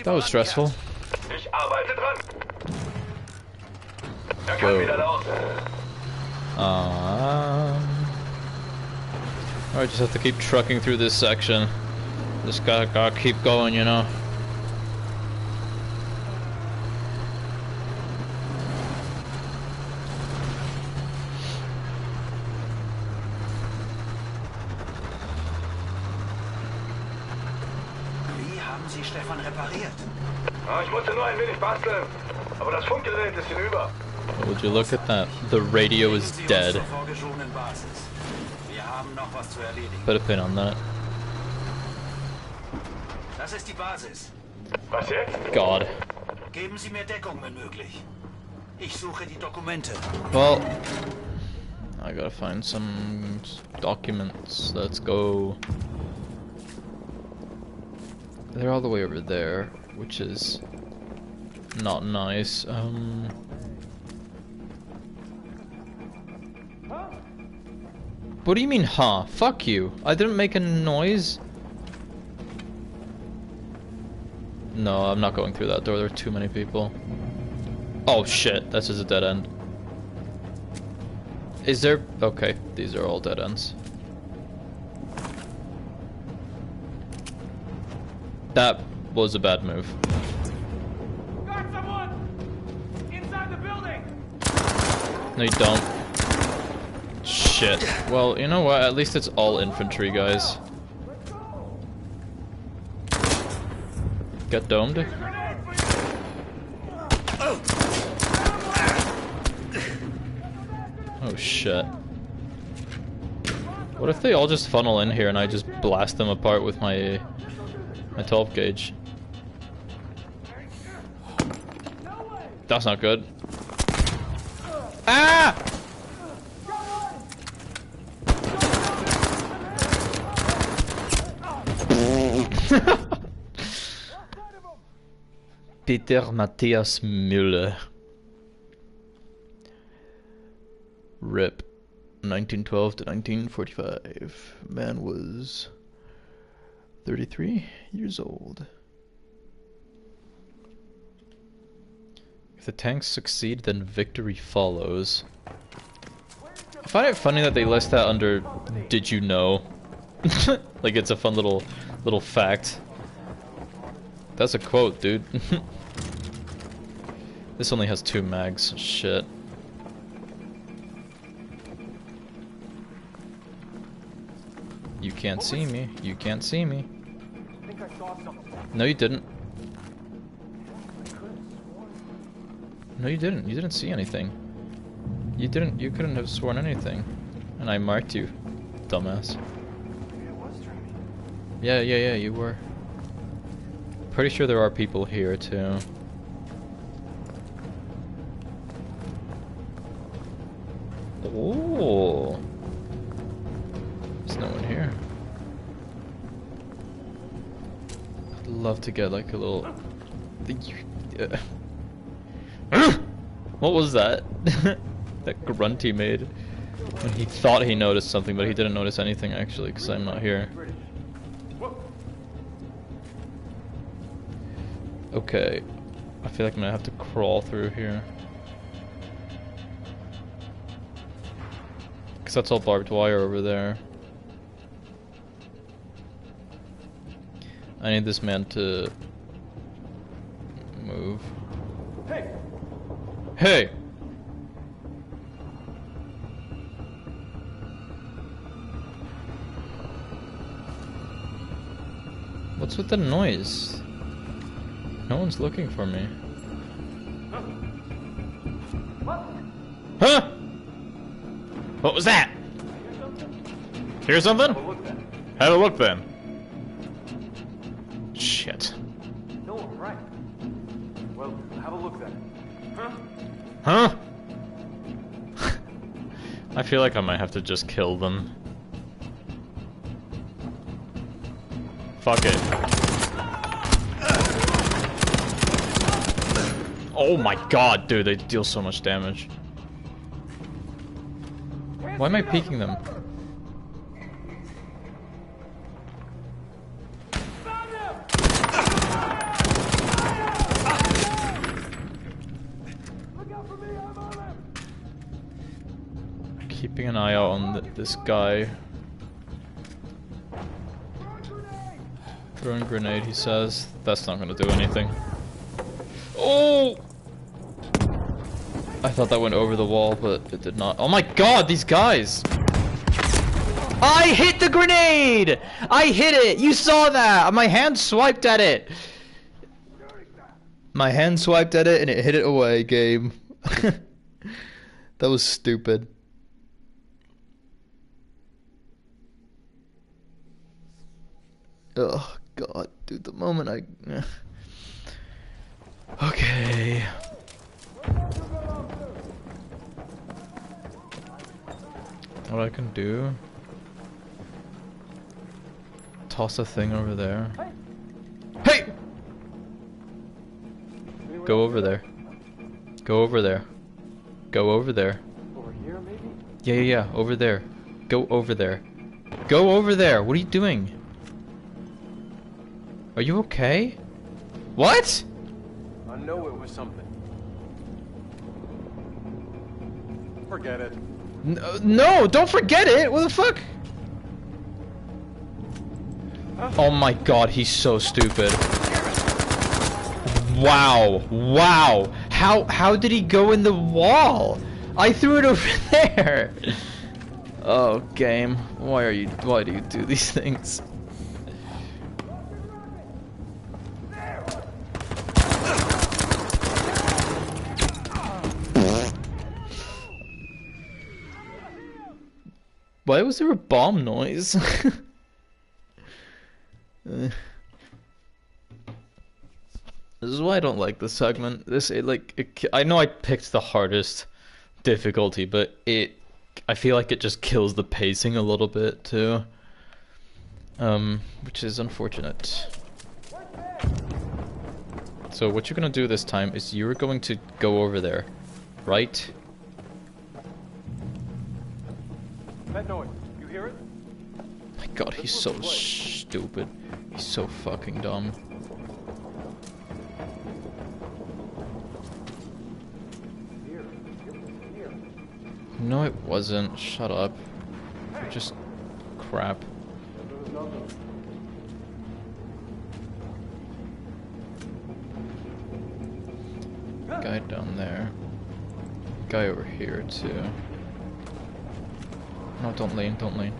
That was stressful. Ich arbeite dran. Go. I just have to keep trucking through this section. Just gotta keep going, you know. Wie haben Sie Stefan repariert? Ich musste nur ein wenig basteln, aber das Funkgerät ist hinüber. Would you look at that? The radio is dead. Wir haben noch was zu erledigen. Put a pin on that. Das ist die Basis. Was jetzt? God. Geben Sie mir Deckung, wenn möglich. Ich suche die Dokumente. Well, I gotta find some documents. Let's go. They're all the way over there, which is not nice. What do you mean, huh? Fuck you. I didn't make a noise. No, I'm not going through that door. There are too many people. Oh shit, this is a dead end. Is there... Okay, these are all dead ends. That was a bad move. Got someone! Inside the building! No, you don't. Shit. Well, you know what? At least it's all infantry, guys. Get domed. Oh shit. What if they all just funnel in here and I just blast them apart with my 12 gauge? That's not good. Ah! Peter Matthias Müller. RIP. 1912 to 1945. Man was 33 years old. If the tanks succeed, then victory follows. I find it funny that they list that under "Did you know?" Like it's a fun little fact. That's a quote, dude. This only has 2 mags. Shit. You can't see me. You can't see me. No, you didn't. No, you didn't. You didn't see anything. You didn't. You couldn't have sworn anything. And I marked you, dumbass. Yeah, you were. Pretty sure there are people here, too. Oh. There's no one here. I'd love to get like a little... What was that? That grunt he made when he thought he noticed something, but he didn't notice anything actually, because I'm not here. Okay, I feel like I'm gonna have to crawl through here. Because that's all barbed wire over there. I need this man to move. Hey! Hey! What's with the noise? No one's looking for me. Huh? What was that? Hear something? Have a look then. Shit. No, right. Well, have a look then. Huh? I feel like I might have to just kill them. Fuck it. Oh my god, dude, they deal so much damage. Why am I peeking them? Keeping an eye out on this guy. Throwing grenade, he says. That's not gonna do anything. Oh! I thought that went over the wall, but it did not. Oh my god, these guys! I hit the grenade! I hit it! You saw that! My hand swiped at it! My hand swiped at it and it hit it away, game. That was stupid. Oh god, dude, the moment I... Okay. What I can do... Toss a thing over there. Hey! Go over there. Go over there. Go over there. Over here, maybe? Yeah, over there. Go over there. Go over there! What are you doing? Are you okay? What? I know it was something. Forget it. No, don't forget it! What the fuck? Oh my god, he's so stupid. Wow. Wow. How did he go in the wall? I threw it over there. Oh, game. Why do you do these things? What? Why was there a bomb noise? This is why I don't like this segment. I know I picked the hardest difficulty, but I feel like it just kills the pacing a little bit too. Which is unfortunate. So what you're gonna do this time is you're going to go over there, right? That noise. You hear it? My God, he's so stupid. He's so fucking dumb. No, it wasn't. Shut up. You're just crap. Guy down there. Guy over here too. No, don't lean, don't lean.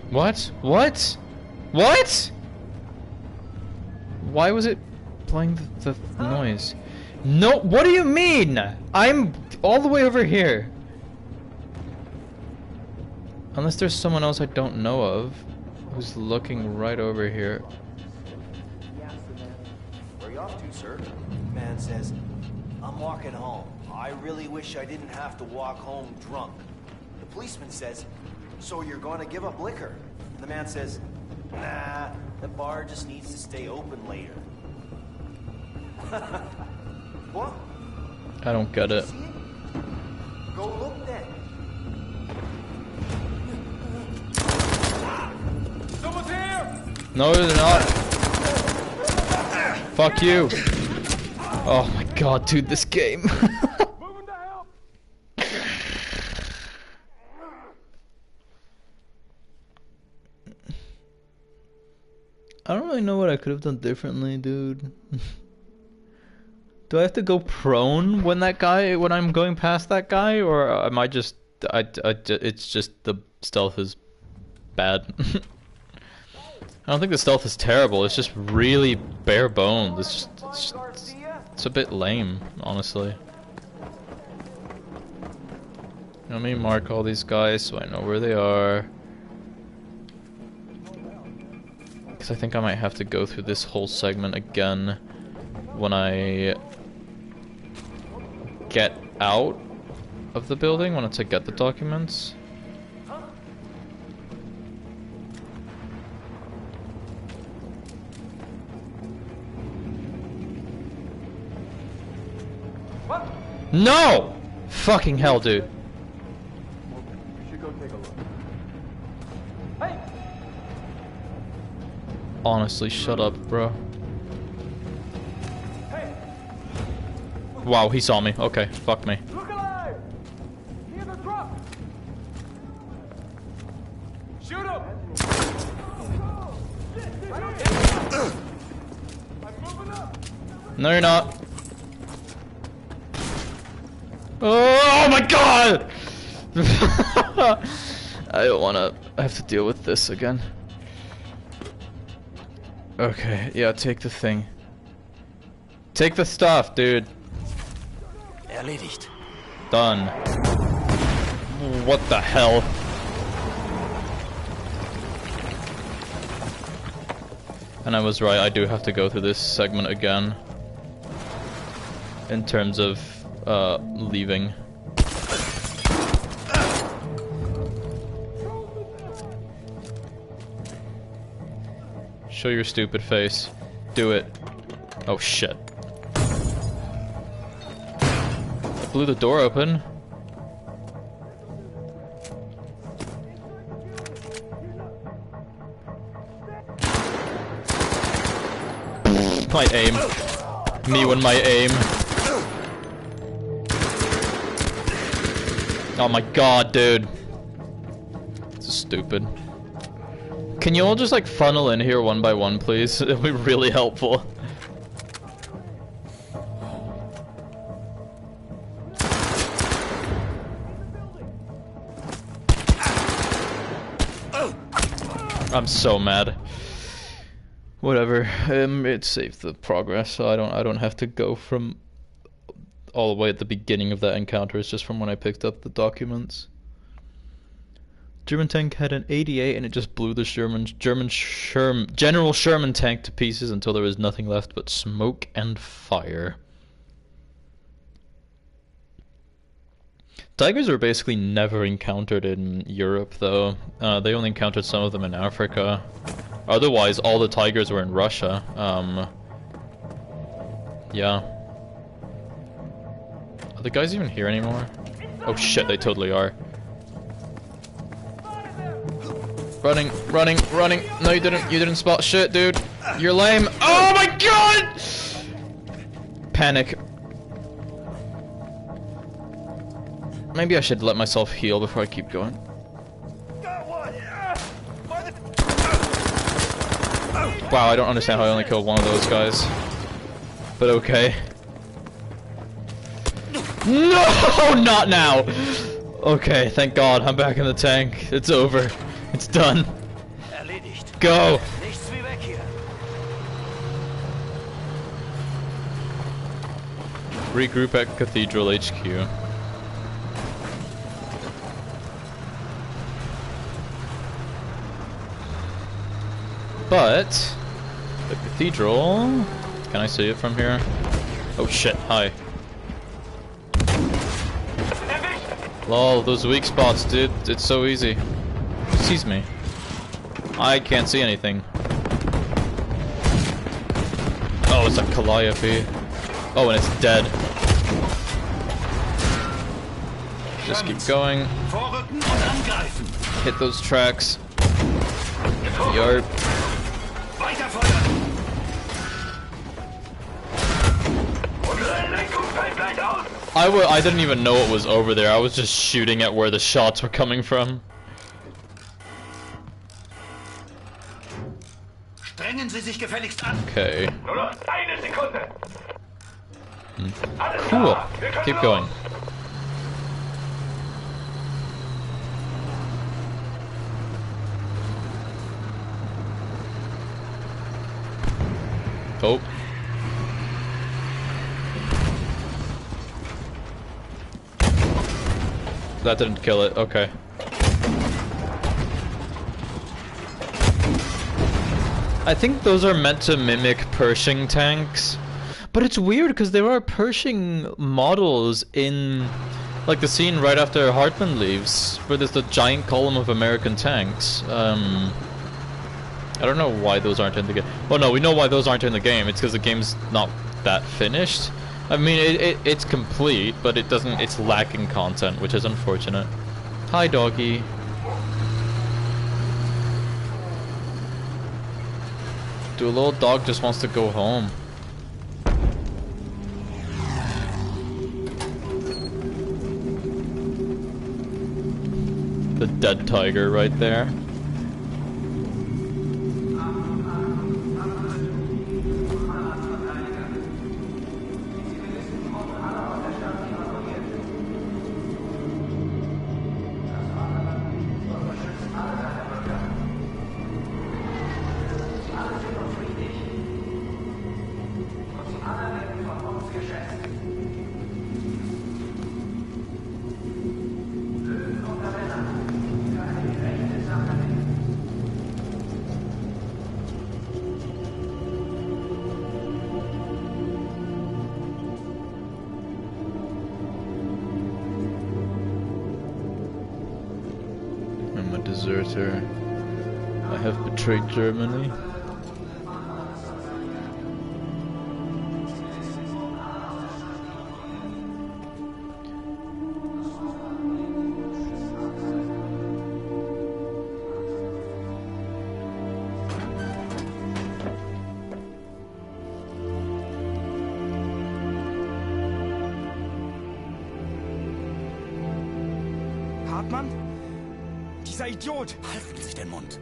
What? What? What? Why was it playing the noise? No, what do you mean? I'm all the way over here. Unless there's someone else I don't know of who's looking right over here. Where are you off to, sir? Man says, I'm walking home. I really wish I didn't have to walk home drunk. The policeman says, so you're going to give up liquor? The man says, nah, the bar just needs to stay open later. What? I don't get it. See it? Go look then. Someone's here! No, they're not. Fuck you. Oh my God, dude, this game. Moving to help! I don't really know what I could have done differently, dude. Do I have to go prone when I'm going past that guy, or am I just, it's just the stealth is bad. I don't think the stealth is terrible, it's just really bare bones. It's a bit lame, honestly. Let me mark all these guys so I know where they are. Because I think I might have to go through this whole segment again when I get out of the building, once I get the documents. What? No! Fucking hell, dude. We should go take a look. Hey! Honestly, shut up, bro. Hey! Wow, he saw me. Okay, fuck me. Look alive! Near the truck! Shoot him! I'm moving up! No, you're not. Oh my God! I don't wanna have to deal with this again. Okay, yeah, take the thing. Take the stuff, dude. Erledigt. Done. What the hell? And I was right, I do have to go through this segment again. In terms of, leaving. Show your stupid face. Do it. Oh shit. I blew the door open. My aim. Me when my aim. Oh my God, dude. This is stupid. Can you all just like funnel in here one by one, please? It'd be really helpful. I'm so mad. Whatever. It saved the progress, so I don't have to go from all the way at the beginning of that encounter. It's just from when I picked up the documents. German tank had an 88 and it just blew the General Sherman tank to pieces until there was nothing left but smoke and fire. Tigers were basically never encountered in Europe, though. They only encountered some of them in Africa. Otherwise, all the tigers were in Russia. Yeah. Are the guys even here anymore? Oh shit, they totally are. Running, running, running. No, you didn't spot shit, dude. You're lame. Oh my god! Panic. Maybe I should let myself heal before I keep going. Wow, I don't understand how I only killed one of those guys. But okay. No, not now! Okay, thank God, I'm back in the tank. It's over. It's done. Go! Regroup at Cathedral HQ. But the cathedral, can I see it from here? Oh shit, hi. Lol, those weak spots, dude. It's so easy. Who sees me? I can't see anything. Oh, it's a Calliope. Oh, and it's dead. Just keep going. Hit those tracks. Yarp. I didn't even know it was over there. I was just shooting at where the shots were coming from. Okay. Cool. Keep going. Oh. That didn't kill it. Okay. I think those are meant to mimic Pershing tanks. But it's weird because there are Pershing models in like the scene right after Hartman leaves, where there's the giant column of American tanks. I don't know why those aren't in the game. Well, no, we know why those aren't in the game. It's because the game's not that finished. I mean, it's complete, but it doesn't. It's lacking content, which is unfortunate. Hi, doggy. Dude, a little dog just wants to go home. The dead tiger right there. Deserter. I have betrayed Germany. Hartmann? Dieser Idiot! Halten Sie den Mund.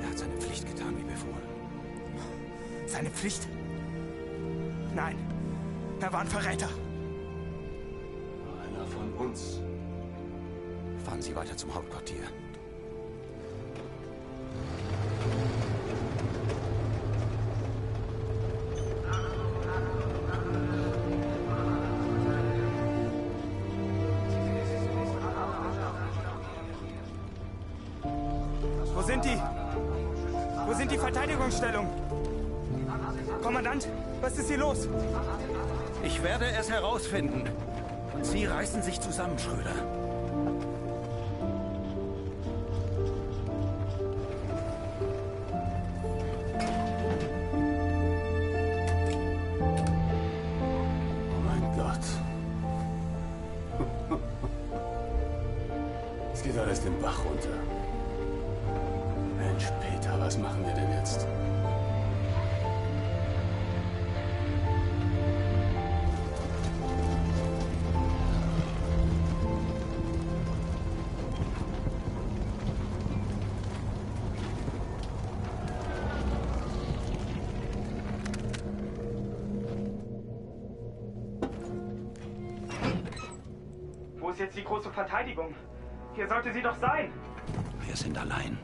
Er hat seine Pflicht getan, wie befohlen. Seine Pflicht? Nein, er war ein Verräter. Einer von uns. Fahren Sie weiter zum Hauptquartier. sind die? Wo sind die Verteidigungsstellungen? Kommandant, was ist hier los? Ich werde es herausfinden. Und Sie reißen sich zusammen, Schröder. Oh mein Gott. Es geht alles den Bach runter. Mensch, Peter, was machen wir denn jetzt? Wo ist jetzt die große Verteidigung? Hier sollte sie doch sein. Wir sind allein.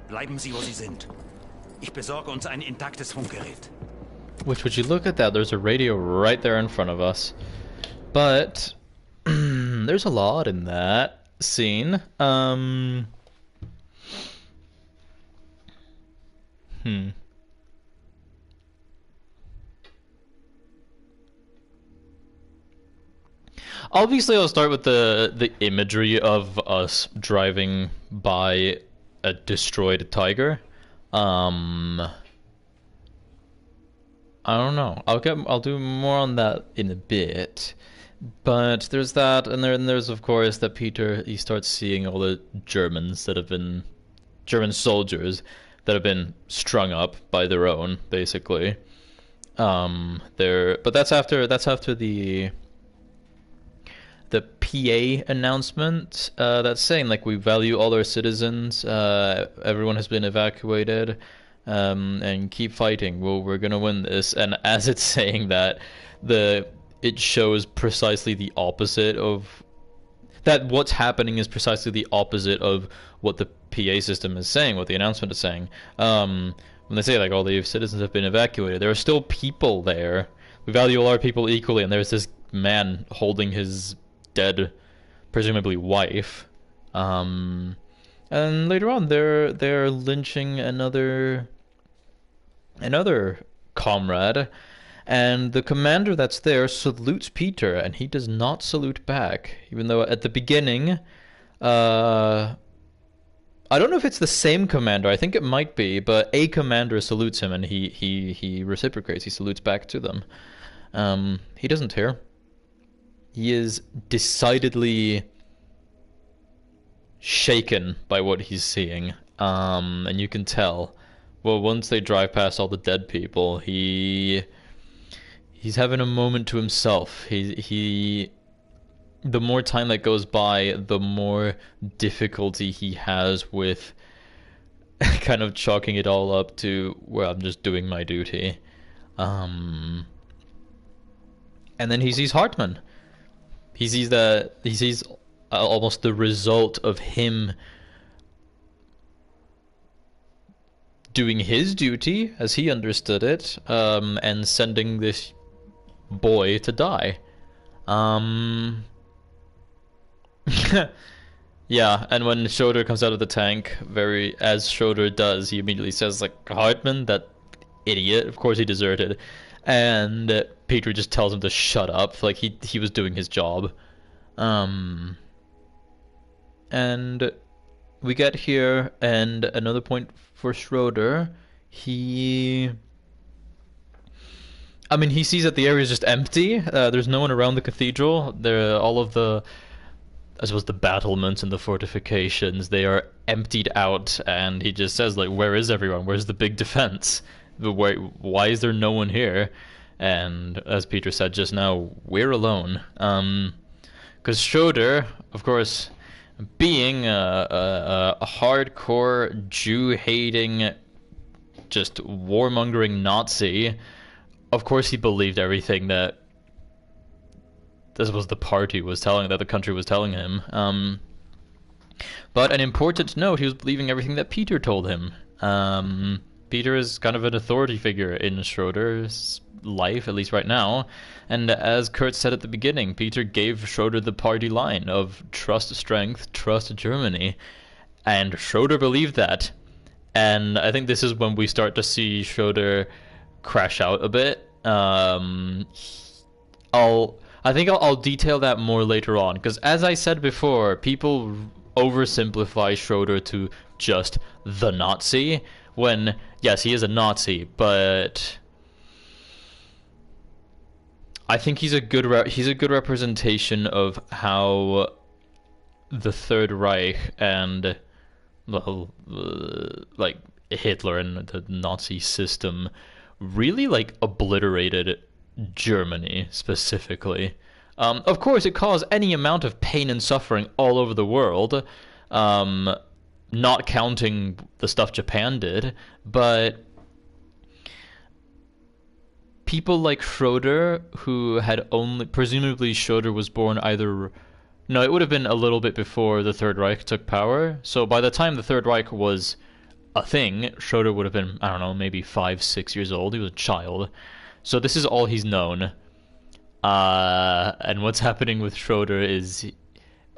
Bleiben Sie, wo Sie sind. Ich besorge uns ein intaktes Funkgerät. Which, would you look at that? There's a radio right there in front of us. But there's a lot in that scene. Obviously, I'll start with the imagery of us driving by a destroyed tiger. I don't know. I'll do more on that in a bit. But there's that, and then there's of course that Peter, he starts seeing all the German soldiers that have been strung up by their own, basically. But that's after the PA announcement that's saying, like, we value all our citizens, everyone has been evacuated, and keep fighting. Well, we're gonna win this. And as it's saying that, it shows precisely the opposite of that. What's happening is precisely the opposite of what the PA system is saying, what the announcement is saying. When they say, like, all the citizens have been evacuated, there are still people there. We value all our people equally, and there's this man holding his dead, presumably wife. And later on, they're lynching another comrade, and the commander that's there salutes Peter, and he does not salute back, even though at the beginning, I don't know if it's the same commander, I think it might be, but a commander salutes him, and he reciprocates, he salutes back to them. He doesn't care. He is decidedly shaken by what he's seeing, and you can tell. Well, once they drive past all the dead people, he's having a moment to himself. The more time that goes by, the more difficulty he has with kind of chalking it all up to, well, I'm just doing my duty. And then he sees Hartman. He sees almost the result of him doing his duty, as he understood it, and sending this boy to die. Yeah, and when Schroeder comes out of the tank, as Schroeder does, he immediately says, like, Hartman, that idiot, of course he deserted. And Peter just tells him to shut up, like he was doing his job. And we get here, and another point for Schroeder, he sees that the area is just empty. There's no one around the cathedral. All of the, I suppose, the battlements and the fortifications, they are emptied out, and he just says, like, where is everyone? Where's the big defense? Why is there no one here? And as Peter said just now, we're alone. Because Schroeder, of course, being a hardcore Jew-hating, just warmongering Nazi, of course he believed everything that this was the party was telling, that the country was telling him. But an important note, he was believing everything that Peter told him. Peter is kind of an authority figure in Schroeder's life, at least right now. And as Kurt said at the beginning, Peter gave Schroeder the party line of trust strength, trust Germany. And Schroeder believed that. And I think this is when we start to see Schroeder crash out a bit. I think I'll detail that more later on, because as I said before, people oversimplify Schroeder to just the Nazi, when, yes, he is a Nazi, but I think he's a good representation of how the Third Reich and, well, like Hitler and the Nazi system really like obliterated Germany specifically. Of course, it caused any amount of pain and suffering all over the world, not counting the stuff Japan did, but people like Schroeder, who had only, presumably Schroeder was born either, no, it would have been a little bit before the Third Reich took power, so by the time the Third Reich was a thing, Schroeder would have been, I don't know, maybe 5-6 years old. He was a child. So this is all he's known. And what's happening with Schroeder is...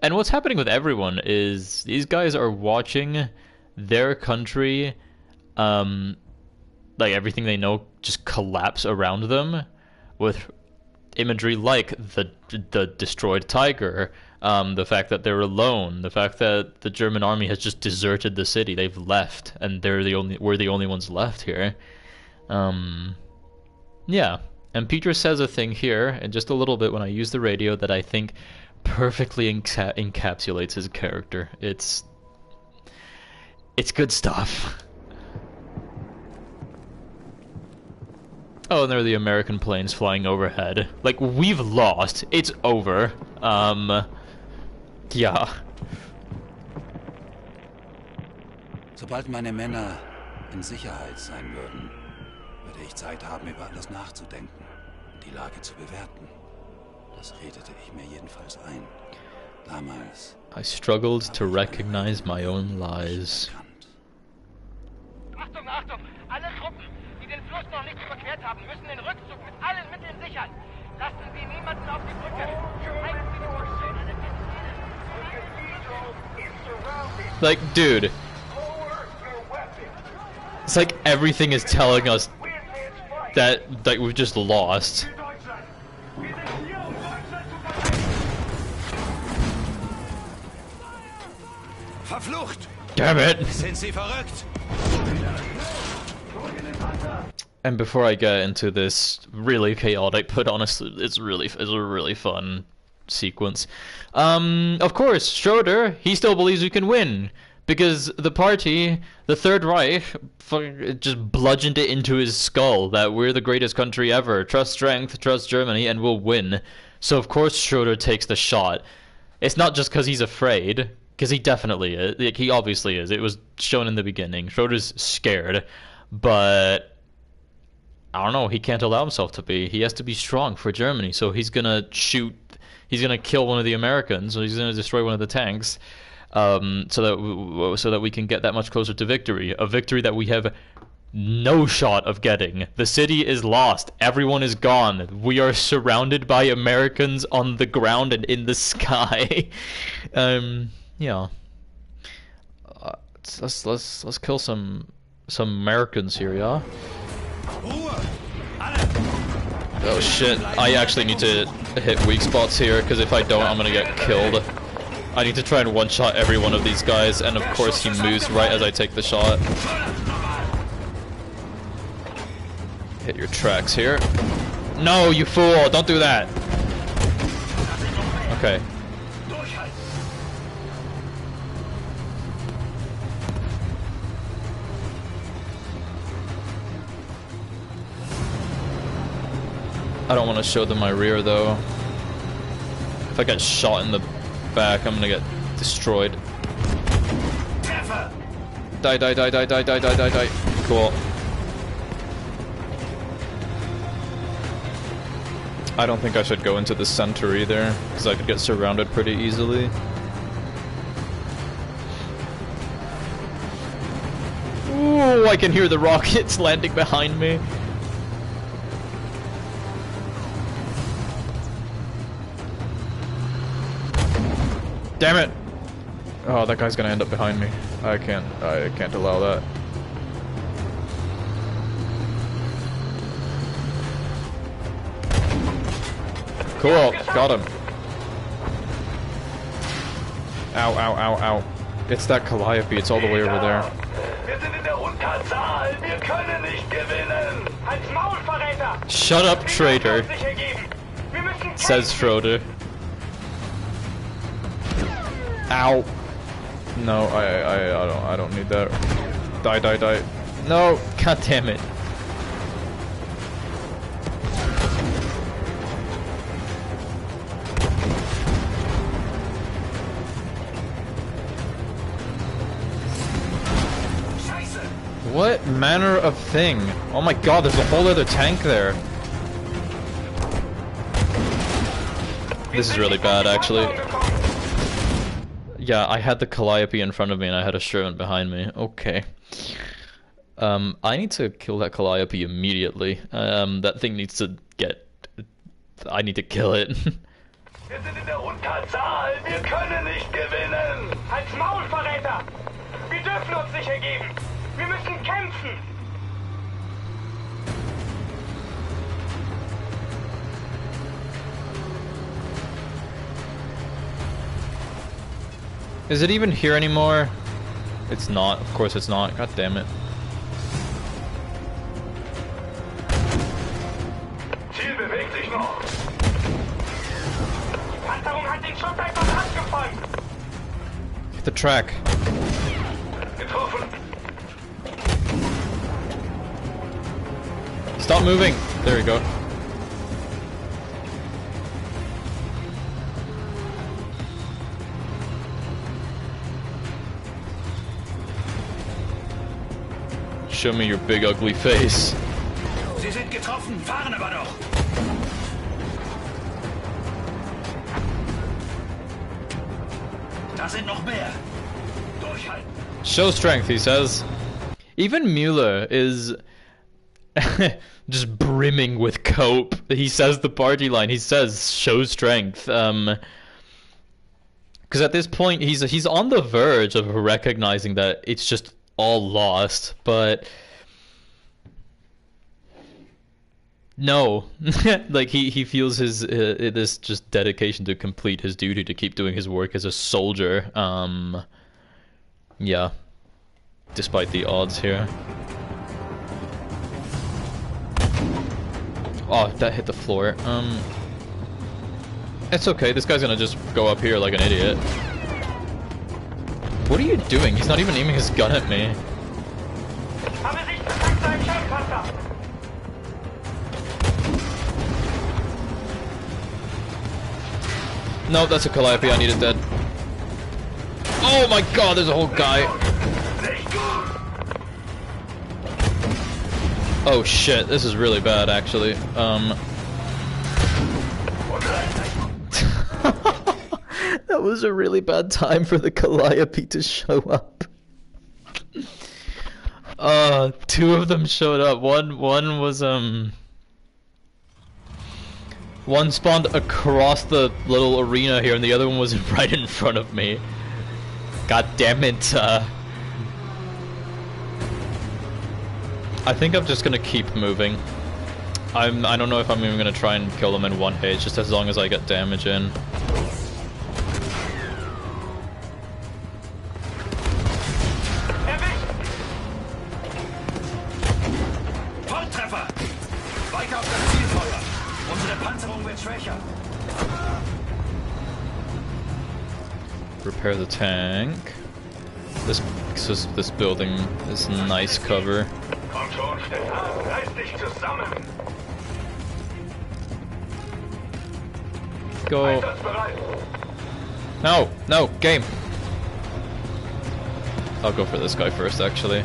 And what's happening with everyone is these guys are watching their country, like everything they know, just collapse around them with imagery like the destroyed tiger, the fact that they're alone, the fact that the German army has just deserted the city. They've left, and we're the only ones left here. Yeah, and Peter says a thing here, in just a little bit when I use the radio, that I think perfectly encapsulates his character. It's good stuff. Oh, and there are the American planes flying overhead. Like, we've lost. It's over. Ja. Sobald meine Männer in Sicherheit sein würden, würde ich Zeit haben, über alles nachzudenken und die Lage zu bewerten. Das redete ich mir jedenfalls ein. Damals. I struggled to recognize my own lies. Achtung, Achtung! Alle Truppen, die den Fluss noch nicht überquert haben, müssen den Rückzug mit allen Mitteln sichern. Lassen Sie niemanden auf die Brücke. Halten Sie die Position an der Like, dude. It's like everything is telling us that we've just lost. Verflucht! Damn it! Sind Sie verrückt? And before I get into this really chaotic, but honestly, it's a really fun sequence. Of course, Schroeder, he still believes we can win, because the party, the Third Reich, just bludgeoned it into his skull that we're the greatest country ever. Trust strength, trust Germany, and we'll win. So of course Schroeder takes the shot. It's not just because he's afraid, because he definitely is. Like, he obviously is. It was shown in the beginning. Schroeder's scared, but I don't know, he can't allow himself to be. He has to be strong for Germany, so he's gonna shoot, he's gonna kill one of the Americans, or he's gonna destroy one of the tanks, so that we can get that much closer to victory. A victory that we have no shot of getting. The city is lost. Everyone is gone. We are surrounded by Americans on the ground and in the sky. Yeah. Let's kill some Americans here, yeah? Oh shit, I actually need to hit weak spots here, because if I don't, I'm gonna get killed. I need to try and one-shot every one of these guys, and of course he moves right as I take the shot. Hit your tracks here. No, you fool! Don't do that! Okay. I don't want to show them my rear, though. If I get shot in the back, I'm gonna get destroyed. Die, die, die, die, die, die, die, die, die. Cool. I don't think I should go into the center either, because I could get surrounded pretty easily. Ooh, I can hear the rockets landing behind me. Damn it! Oh, that guy's gonna end up behind me. I can't allow that. Cool, got him. Ow, ow, ow, ow. It's that Calliope, it's all the way over there. Wir sind in der Unterzahl. Wir können nicht gewinnen. Halt's Maul, Verräter! Shut up, traitor, Sich ergeben. Wir müssen says Schroeder. Ow. No, I don't need that. Die, die, die. No, god damn it. What manner of thing? Oh my god, there's a whole other tank there. This is really bad, actually. Yeah, I had the Calliope in front of me and I had a Sherman behind me. Okay. I need to kill that Calliope immediately. That thing needs to get... I need to kill it. Wir sind in der Unterzahl. Wir können nicht gewinnen. Halt's Maul, Verräter! Wir dürfen uns nicht ergeben! Wir müssen kämpfen! Is it even here anymore? It's not. Of course it's not. God damn it. Ziel bewegt sich noch. Die Panzerung hat den Schuss einfach abgefangen! Hit the track. Getroffen. Stop moving! There we go. Show me your big ugly face. Sie sind getroffen, fahren aber doch. Da sind noch mehr. Durchhalten. Show strength, he says. Even Mueller is just brimming with cope. He says the party line. He says, "Show strength." Because at this point, he's on the verge of recognizing that it's just all lost. But no, like he feels his this just dedication to complete his duty, to keep doing his work as a soldier. Yeah, despite the odds here. Oh, that hit the floor. It's okay, this guy's gonna just go up here like an idiot. What are you doing? He's not even aiming his gun at me. Habe sich bezweckt seinen Schildpanzer! No, that's a Calliope, I need it dead. Oh my god, there's a whole guy. Oh shit, this is really bad actually. That was a really bad time for the Calliope to show up. Two of them showed up. One was one spawned across the little arena here and the other one was right in front of me. God damn it. I think I'm just gonna keep moving. I don't know if I'm even gonna try and kill them in one hit, just as long as I get damage in. Volltreffer! Weiter auf das Zielfeuer! Unsere Panzerung wird schwächer. Repair the tank. This building is nice cover. Komm schon, Stefan, reiß dich zusammen. Go. Einsatzbereit. No, no, game. I'll go for this guy first, actually.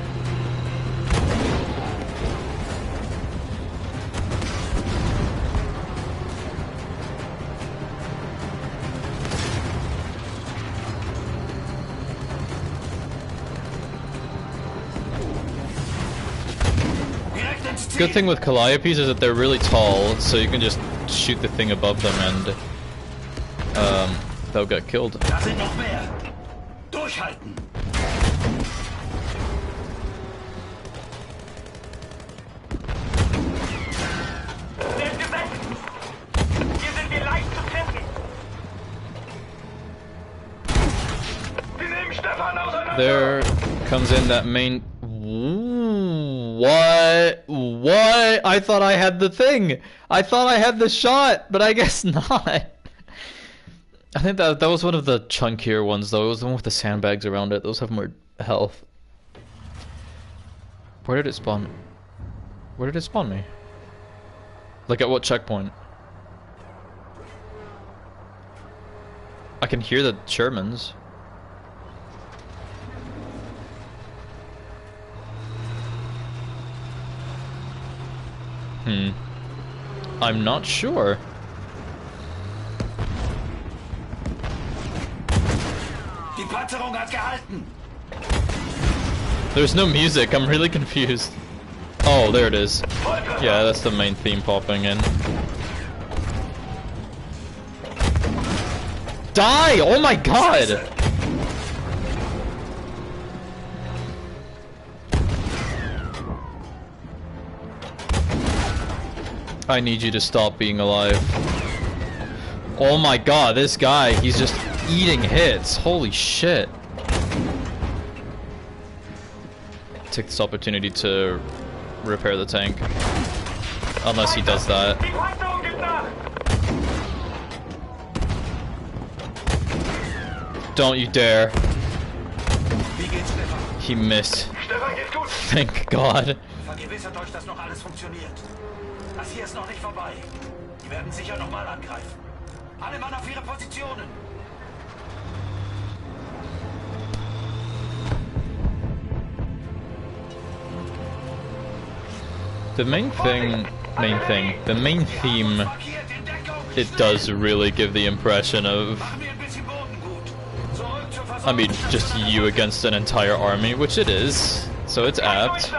Good thing with Calliopes is that they're really tall, so you can just shoot the thing above them and they'll get killed. Da sind noch mehr. Durchhalten! Der ist gesetzt! Hier sind wir leicht zu finden! Wir nehmen Stefan auseinander! There comes in that main... What? What? I thought I had the thing! I thought I had the shot, but I guess not. I think that was one of the chunkier ones though. It was the one with the sandbags around it. Those have more health. Where did it spawn? Where did it spawn me? Like at what checkpoint? I can hear the Shermans. I'm not sure. Die Panzerung hat gehalten. There's no music. I'm really confused. Oh, there it is. Yeah, that's the main theme popping in. Die! Oh my god! I need you to stop being alive. Oh my god, this guy, he's just eating hits. Holy shit. Take this opportunity to repair the tank. Unless he does that. Don't you dare. He missed. Thank God. Vergewissert euch, dass noch alles funktioniert. Das hier ist noch nicht vorbei. Die werden sicher noch mal angreifen. Alle Mann auf ihre Positionen. The main theme, it does really give the impression of, I mean, just you against an entire army, which it is, so it's apt.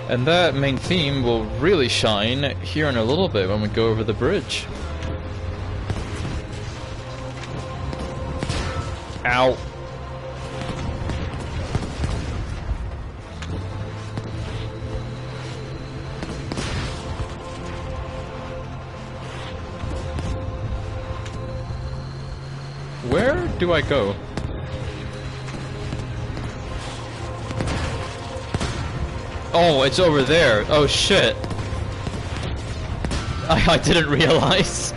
And that main theme will really shine here in a little bit when we go over the bridge. Ow. Where do I go? Oh, it's over there. Oh shit. I didn't realize.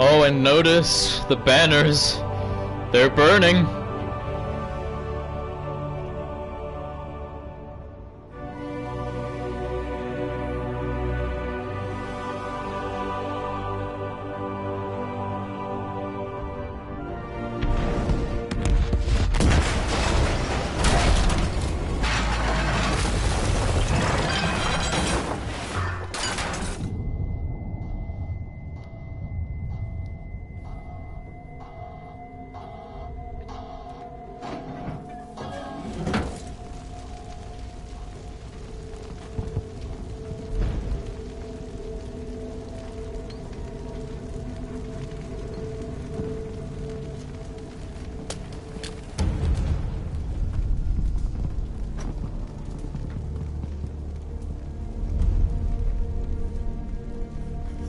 Oh, and notice the banners. They're burning.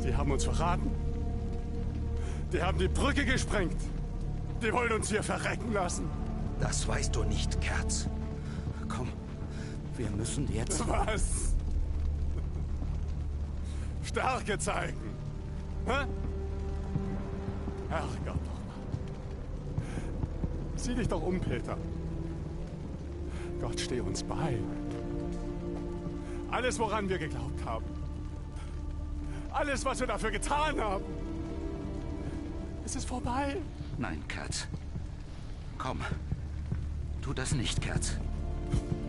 Die haben uns verraten. Die haben die Brücke gesprengt. Die wollen uns hier verrecken lassen. Das weißt du nicht, Kerz. Komm, wir müssen jetzt... Was? Stärke zeigen. Hä? Herrgott doch mal. Sieh dich doch um, Peter. Gott steh uns bei. Alles, woran wir geglaubt haben. Alles, was wir dafür getan haben. Es ist vorbei. Nein, Kerz. Komm. Tu das nicht, Kerz.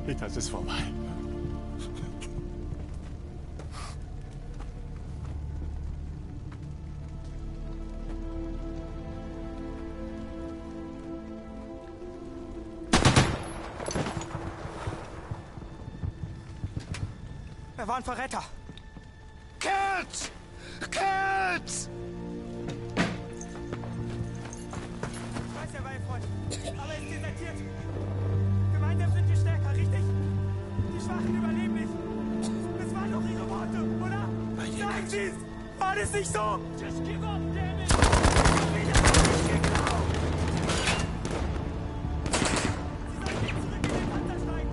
Peter, es ist vorbei. Er war ein Verräter. Kerz! Kerz! Ich weiß, er war ein Freund. Aber er ist desertiert. Gemeinsam sind wir stärker, richtig? Die Schwachen überleben nicht. Das waren doch ihre Worte, oder? Sagen Sie's! War das nicht so? Just give up, damn it! Wieder hab ich geglaubt! Sie sollten jetzt zurück in den Panzer steigen!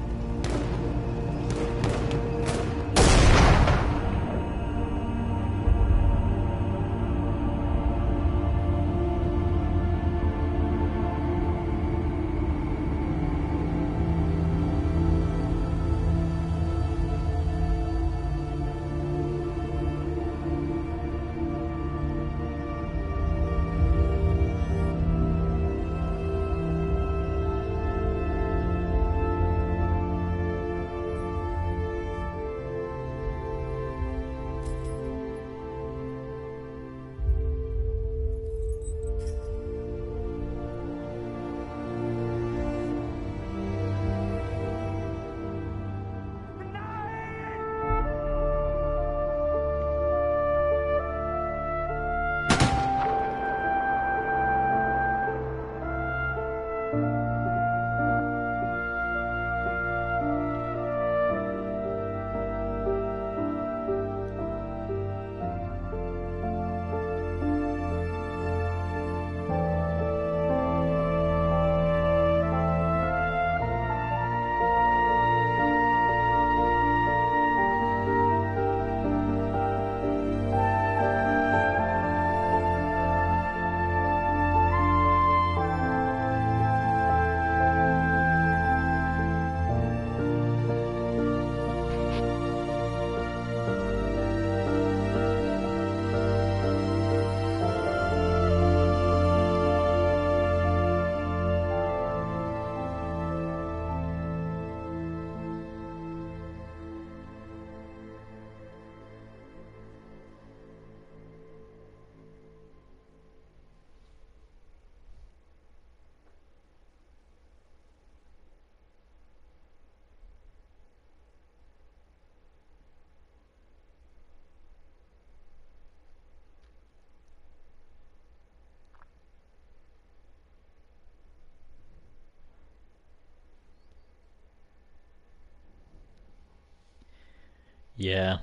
Yeah.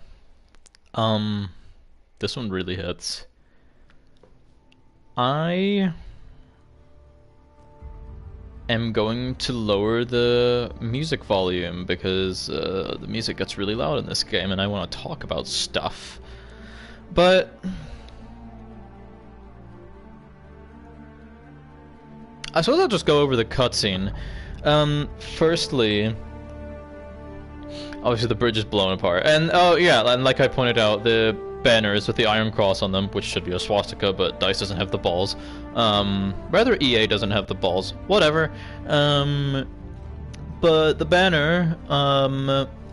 This one really hits. I am going to lower the music volume because the music gets really loud in this game and I want to talk about stuff. But I suppose I'll just go over the cutscene. Firstly, obviously the bridge is blown apart, and oh yeah, and like I pointed out, the banners with the Iron Cross on them, which should be a swastika, but DICE doesn't have the balls. Rather, EA doesn't have the balls. Whatever. But the banner,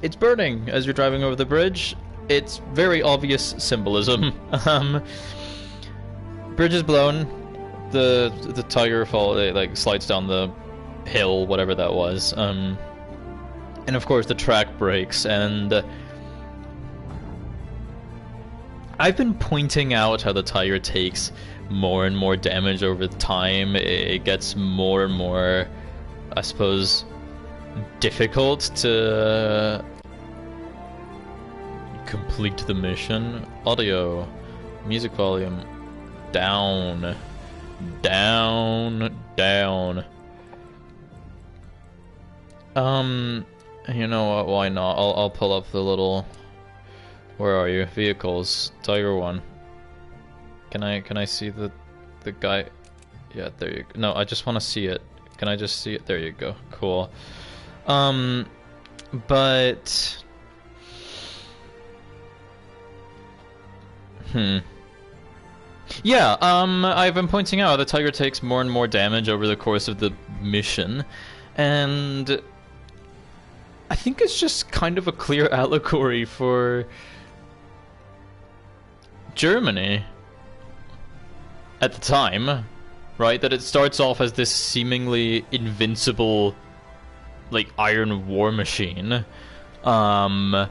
it's burning as you're driving over the bridge. It's very obvious symbolism. Bridge is blown. The tiger like slides down the hill, whatever that was. And of course the track breaks, and I've been pointing out how the tiger takes more and more damage over time. It gets more and more, I suppose, difficult to complete the mission. Audio, music volume, down, down, down. You know what, why not? I'll pull up the little... Where are you? Vehicles. Tiger 1. Can I see the guy? Yeah, there you go. No, I just want to see it. Can I just see it? There you go. Cool. But... Yeah, I've been pointing out the tiger takes more and more damage over the course of the mission. And I think it's just kind of a clear allegory for Germany at the time, right? That it starts off as this seemingly invincible, like, iron war machine, and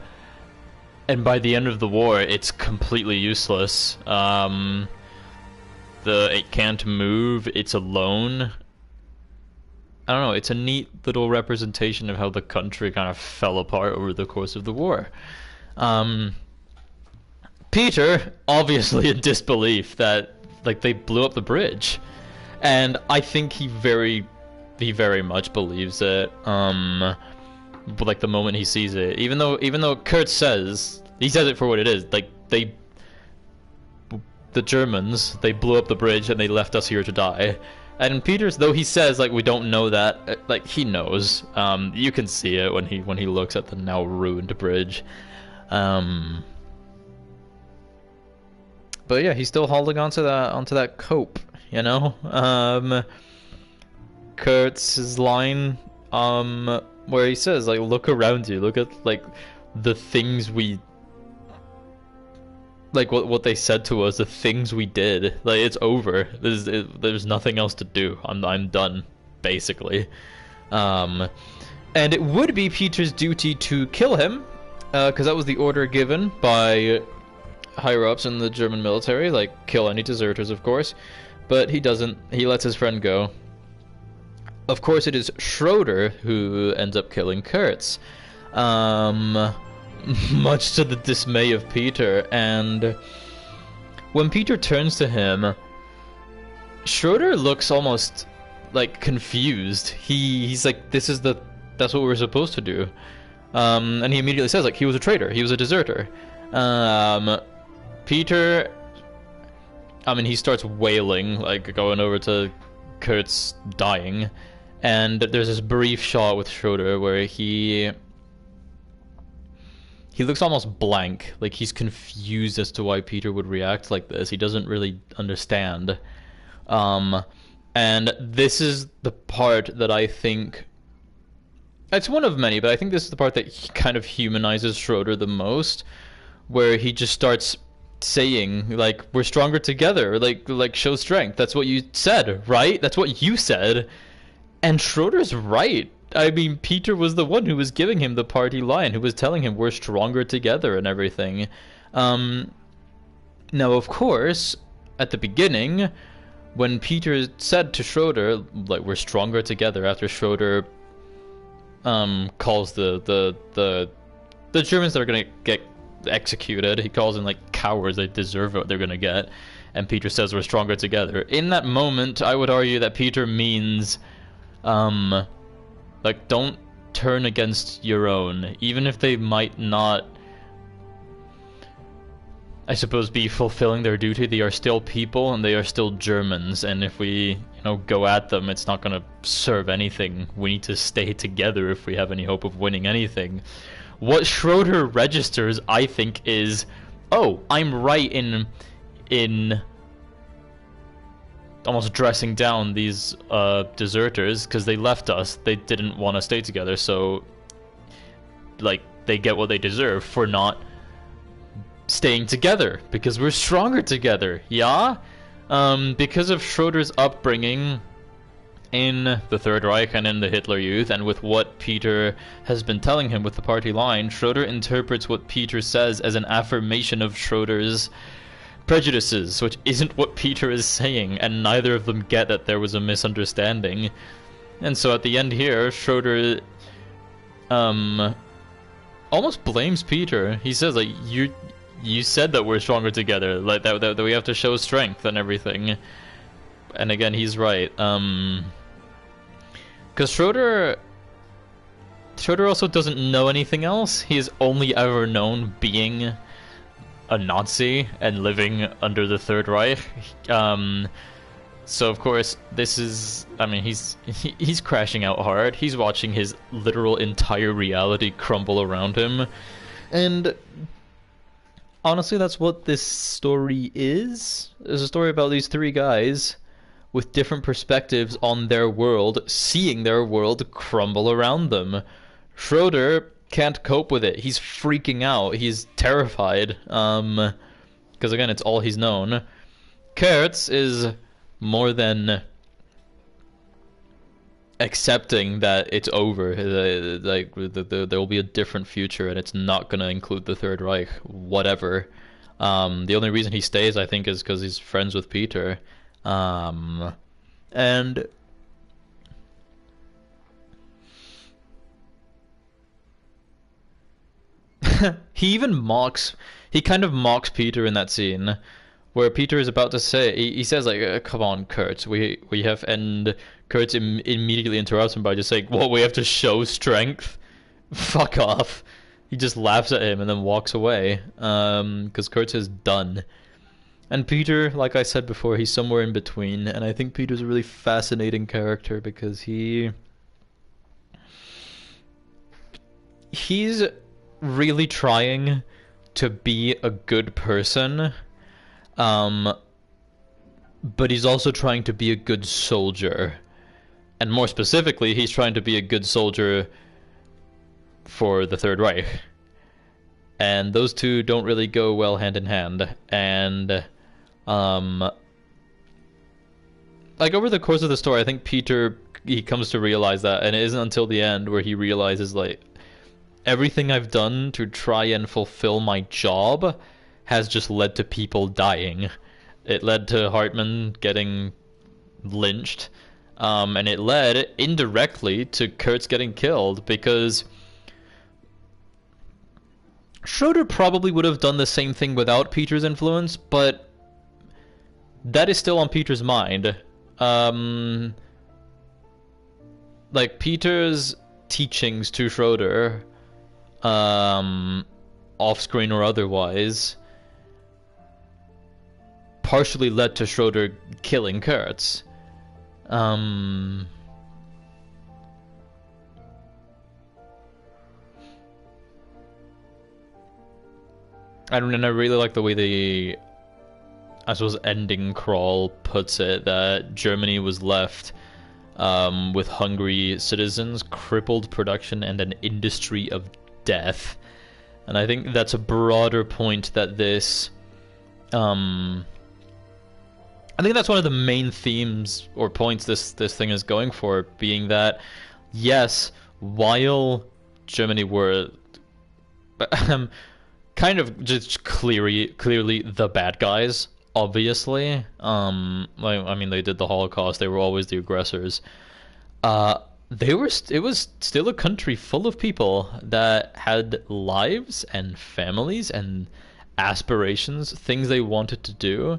by the end of the war, it's completely useless. It can't move, it's alone. I don't know, it's a neat little representation of how the country kind of fell apart over the course of the war. Peter, obviously in disbelief that, like, they blew up the bridge. And I think he very much believes it, but, like, the moment he sees it. Even though Kurt says, he says it for what it is, like, the Germans, they blew up the bridge and they left us here to die. And Peter's, though he says, like, we don't know that, like, he knows. You can see it when he looks at the now ruined bridge. But yeah, he's still holding onto that cope, you know? Kurt's line, where he says, like, look around you, look at, like, the things we, like, what they said to us, the things we did. Like, it's over. There's nothing else to do. I'm done, basically. And it would be Peter's duty to kill him, because that was the order given by higher-ups in the German military, like, kill any deserters, of course. But he doesn't. He lets his friend go. Of course, it is Schroeder who ends up killing Kurtz. Much to the dismay of Peter, and when Peter turns to him, Schroeder looks almost, like, confused. He's like, that's what we're supposed to do. And he immediately says, like, he was a traitor, he was a deserter. Peter, I mean, he starts wailing, like, going over to Kurt's dying, and there's this brief shot with Schroeder where he looks almost blank, like he's confused as to why Peter would react like this. He doesn't really understand. And this is the part that I think, it's one of many, but I think this is the part that kind of humanizes Schroeder the most, where he just starts saying, like, we're stronger together, like show strength. That's what you said, right? That's what you said. And Schroeder's right. I mean, Peter was the one who was giving him the party line, who was telling him we're stronger together and everything. Now, of course, at the beginning, when Peter said to Schroeder, like, we're stronger together, after Schroeder calls the Germans that are gonna get executed, he calls them, like, cowards, they deserve what they're gonna get, and Peter says we're stronger together. In that moment, I would argue that Peter means, like, don't turn against your own, even if they might not, I suppose, be fulfilling their duty. They are still people, and they are still Germans, and if we, go at them, it's not gonna serve anything. We need to stay together if we have any hope of winning anything. What Schroeder registers, I think, is, oh, I'm right in almost dressing down these deserters because they left us. They didn't want to stay together, so, like, they get what they deserve for not staying together because we're stronger together. Yeah? Because of Schroeder's upbringing in the Third Reich and in the Hitler Youth, and with what Peter has been telling him with the party line, Schroeder interprets what Peter says as an affirmation of Schroeder's prejudices, which isn't what Peter is saying, and neither of them get that there was a misunderstanding. And so at the end here, Schroeder almost blames Peter. He says, like, you said that we're stronger together, like that we have to show strength and everything. And again, he's right. Because Schroeder also doesn't know anything else. He has only ever known being a Nazi and living under the Third Reich. So of course this is, I mean, he's crashing out hard. He's watching his literal entire reality crumble around him. And honestly, that's what this story is. It's a story about these three guys with different perspectives on their world, seeing their world crumble around them. Schroeder can't cope with it. He's freaking out. He's terrified. Because again, it's all he's known. Kurtz is more than accepting that it's over. Like there will be a different future, and it's not gonna include the Third Reich. Whatever. The only reason he stays, I think, is because he's friends with Peter. And he kind of mocks Peter in that scene, where Peter is about to say, he says like, "Come on, Kurt, we have," and Kurt immediately interrupts him by just saying, "Well, we have to show strength." Fuck off. He just laughs at him and then walks away, because Kurt is done. And Peter, like I said before, he's somewhere in between, and I think Peter's a really fascinating character because he's really trying to be a good person, but he's also trying to be a good soldier. And more specifically, he's trying to be a good soldier for the Third Reich. And those two don't really go well hand in hand. And like over the course of the story, I think Peter, he comes to realize that, and it isn't until the end where he realizes like everything I've done to try and fulfill my job has just led to people dying. It led to Hartman getting lynched, and it led indirectly to Kurtz getting killed, because Schroeder probably would have done the same thing without Peter's influence, but that is still on Peter's mind. Like Peter's teachings to Schroeder, off-screen or otherwise, partially led to Schroeder killing Kurtz. I really like the way the, I suppose, ending crawl puts it, that Germany was left with hungry citizens, crippled production, and an industry of death. And I think that's a broader point that this, I think that's one of the main themes or points this thing is going for, being that, yes, while Germany were kind of just clearly the bad guys, obviously, like, I mean, they did the Holocaust, they were always the aggressors, it was still a country full of people that had lives and families and aspirations, things they wanted to do,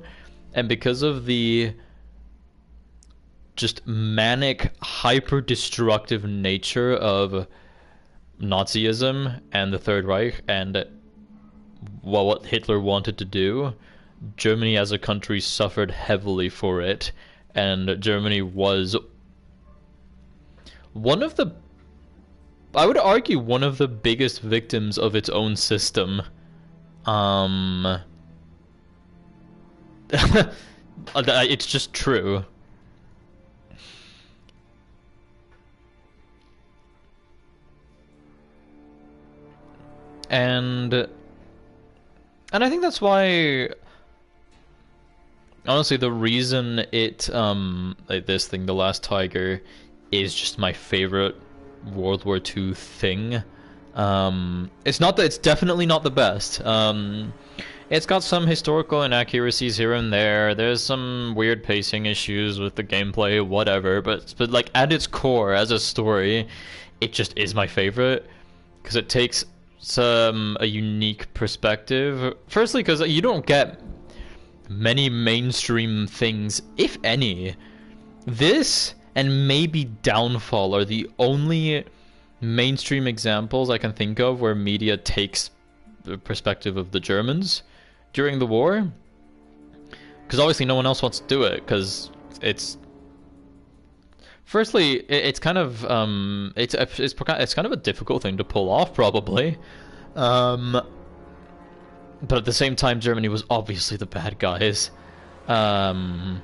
and because of the just manic, hyper-destructive nature of Nazism and the Third Reich and what Hitler wanted to do, Germany as a country suffered heavily for it, and Germany was one of the, I would argue, one of the biggest victims of its own system. It's just true. And I think that's why, honestly, the reason it, like this thing, The Last Tiger, is just my favorite World War II thing. It's not that, it's definitely not the best. It's got some historical inaccuracies here and there. There's some weird pacing issues with the gameplay, whatever. But like at its core, as a story, it just is my favorite because it takes a unique perspective. Firstly, because you don't get many mainstream things, if any. This and maybe Downfall are the only mainstream examples I can think of where media takes the perspective of the Germans during the war, because obviously no one else wants to do it, because it's, firstly, it's kind of it's kind of a difficult thing to pull off, probably, but at the same time Germany was obviously the bad guys, and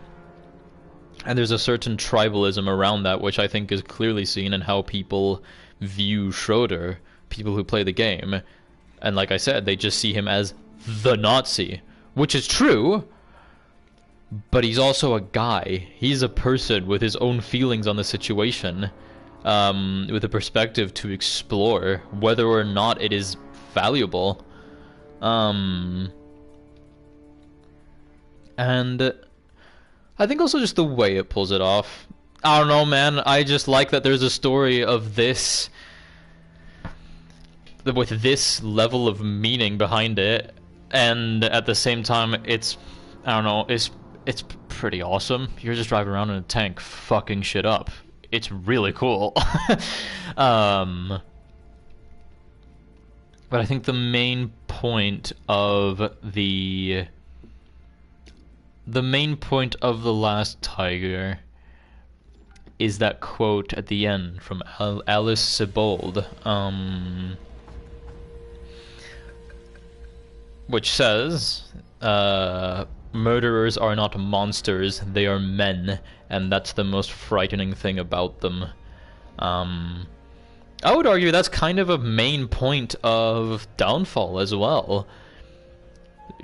And there's a certain tribalism around that, which I think is clearly seen in how people view Schroeder, people who play the game. And like I said, they just see him as the Nazi, which is true, but he's also a guy. He's a person with his own feelings on the situation, with a perspective to explore, whether or not it is valuable. And I think also just the way it pulls it off. I don't know, man. I just like that there's a story of this, with this level of meaning behind it, and at the same time, it's, I don't know, it's pretty awesome. You're just driving around in a tank, fucking shit up. It's really cool. But I think the main point of the main point of The Last Tiger is that quote at the end from Alice Sebold, which says, murderers are not monsters, they are men, and that's the most frightening thing about them. I would argue that's kind of a main point of Downfall as well.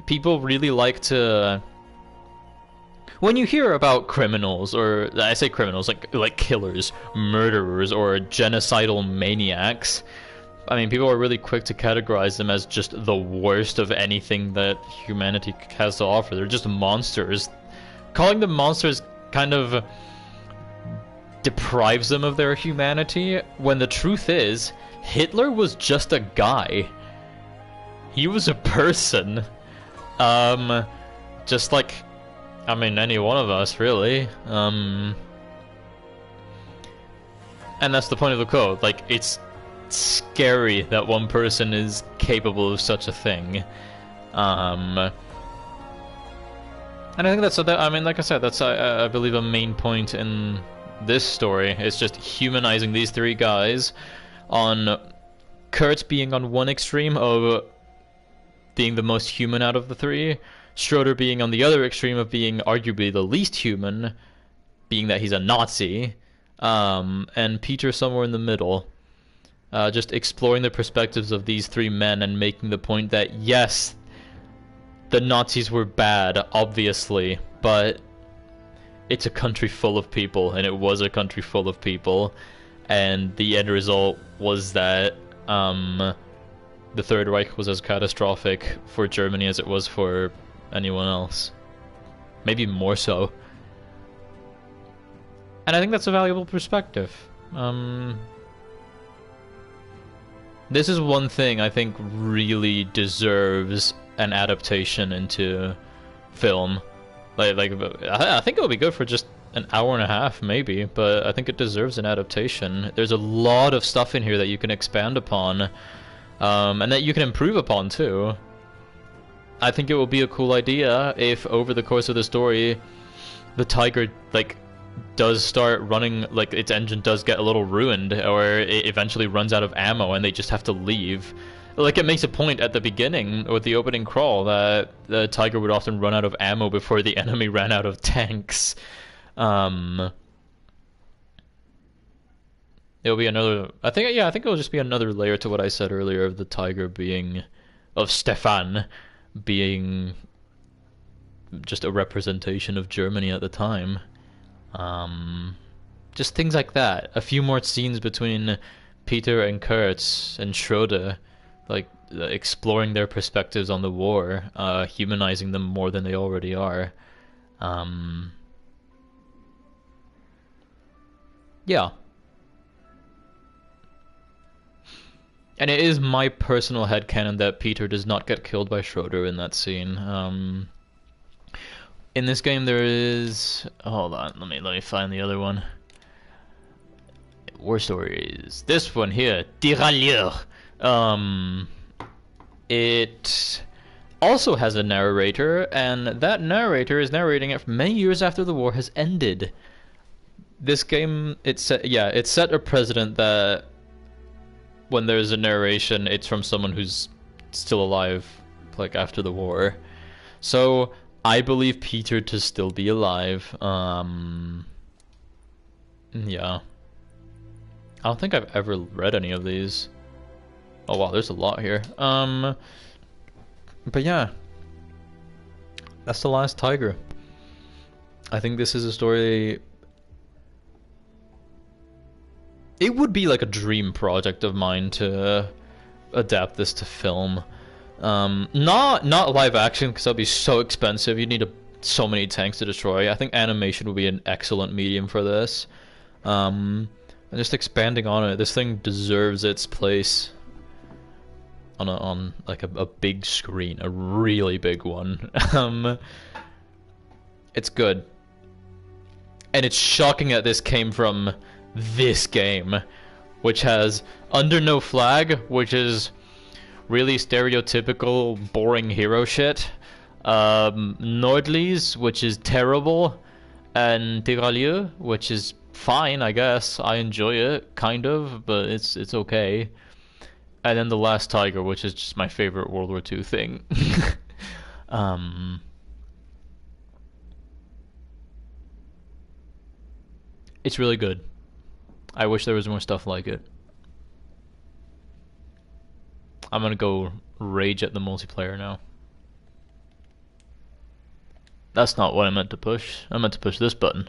People really like to... When you hear about criminals, or I say criminals, like killers, murderers, or genocidal maniacs, I mean, people are really quick to categorize them as just the worst of anything that humanity has to offer. They're just monsters. Calling them monsters kind of deprives them of their humanity, when the truth is, Hitler was just a guy. He was a person. Just like, I mean, any one of us, really. And that's the point of the quote. Like, it's scary that one person is capable of such a thing. And I think that's, I mean, like I said, that's, I believe, a main point in this story. It's just humanizing these three guys, on Kurtz being on one extreme of being the most human out of the three, Schroeder being on the other extreme of being arguably the least human, being that he's a Nazi, and Peter somewhere in the middle. Just exploring the perspectives of these three men and making the point that, yes, the Nazis were bad, obviously, but it's a country full of people, and it was a country full of people, and the end result was that the Third Reich was as catastrophic for Germany as it was for anyone else. Maybe more so. And I think that's a valuable perspective. This is one thing I think really deserves an adaptation into film. Like I think it would be good for just an hour and a half, maybe, but I think it deserves an adaptation. There's a lot of stuff in here that you can expand upon, and that you can improve upon too. I think it will be a cool idea if over the course of the story, the Tiger, like, does start running, like, its engine does get a little ruined, or it eventually runs out of ammo and they just have to leave. Like, it makes a point at the beginning with the opening crawl that the Tiger would often run out of ammo before the enemy ran out of tanks. It'll be another, I think it'll just be another layer to what I said earlier of the Tiger being, of Stefan being just a representation of Germany at the time. Just things like that. A few more scenes between Peter and Kurtz and Schroeder, like exploring their perspectives on the war, humanizing them more than they already are. Yeah. And it is my personal headcanon that Peter does not get killed by Schroeder in that scene. In this game there is... Hold on, let me find the other one. War Stories. This one here, Tirailleurs. It also has a narrator, and that narrator is narrating it many years after the war has ended. This game, it set a precedent that when there's a narration, it's from someone who's still alive, like, after the war. So I believe Peter to still be alive. Yeah. I don't think I've ever read any of these. Oh wow, there's a lot here. But yeah. That's The Last Tiger. I think this is a story... It would be like a dream project of mine to adapt this to film. Not live action, because that'd be so expensive. You'd need so many tanks to destroy. I think animation would be an excellent medium for this. And just expanding on it, this thing deserves its place on like a big screen, a really big one. It's good, and it's shocking that this came from this game, which has Under No Flag, which is really stereotypical, boring hero shit. Nordlies, which is terrible, and Tirailleurs, which is fine, I guess. I enjoy it, kind of, but it's okay. And then The Last Tiger, which is just my favorite World War II thing. It's really good. I wish there was more stuff like it. I'm gonna go rage at the multiplayer now. That's not what I meant to push. I meant to push this button.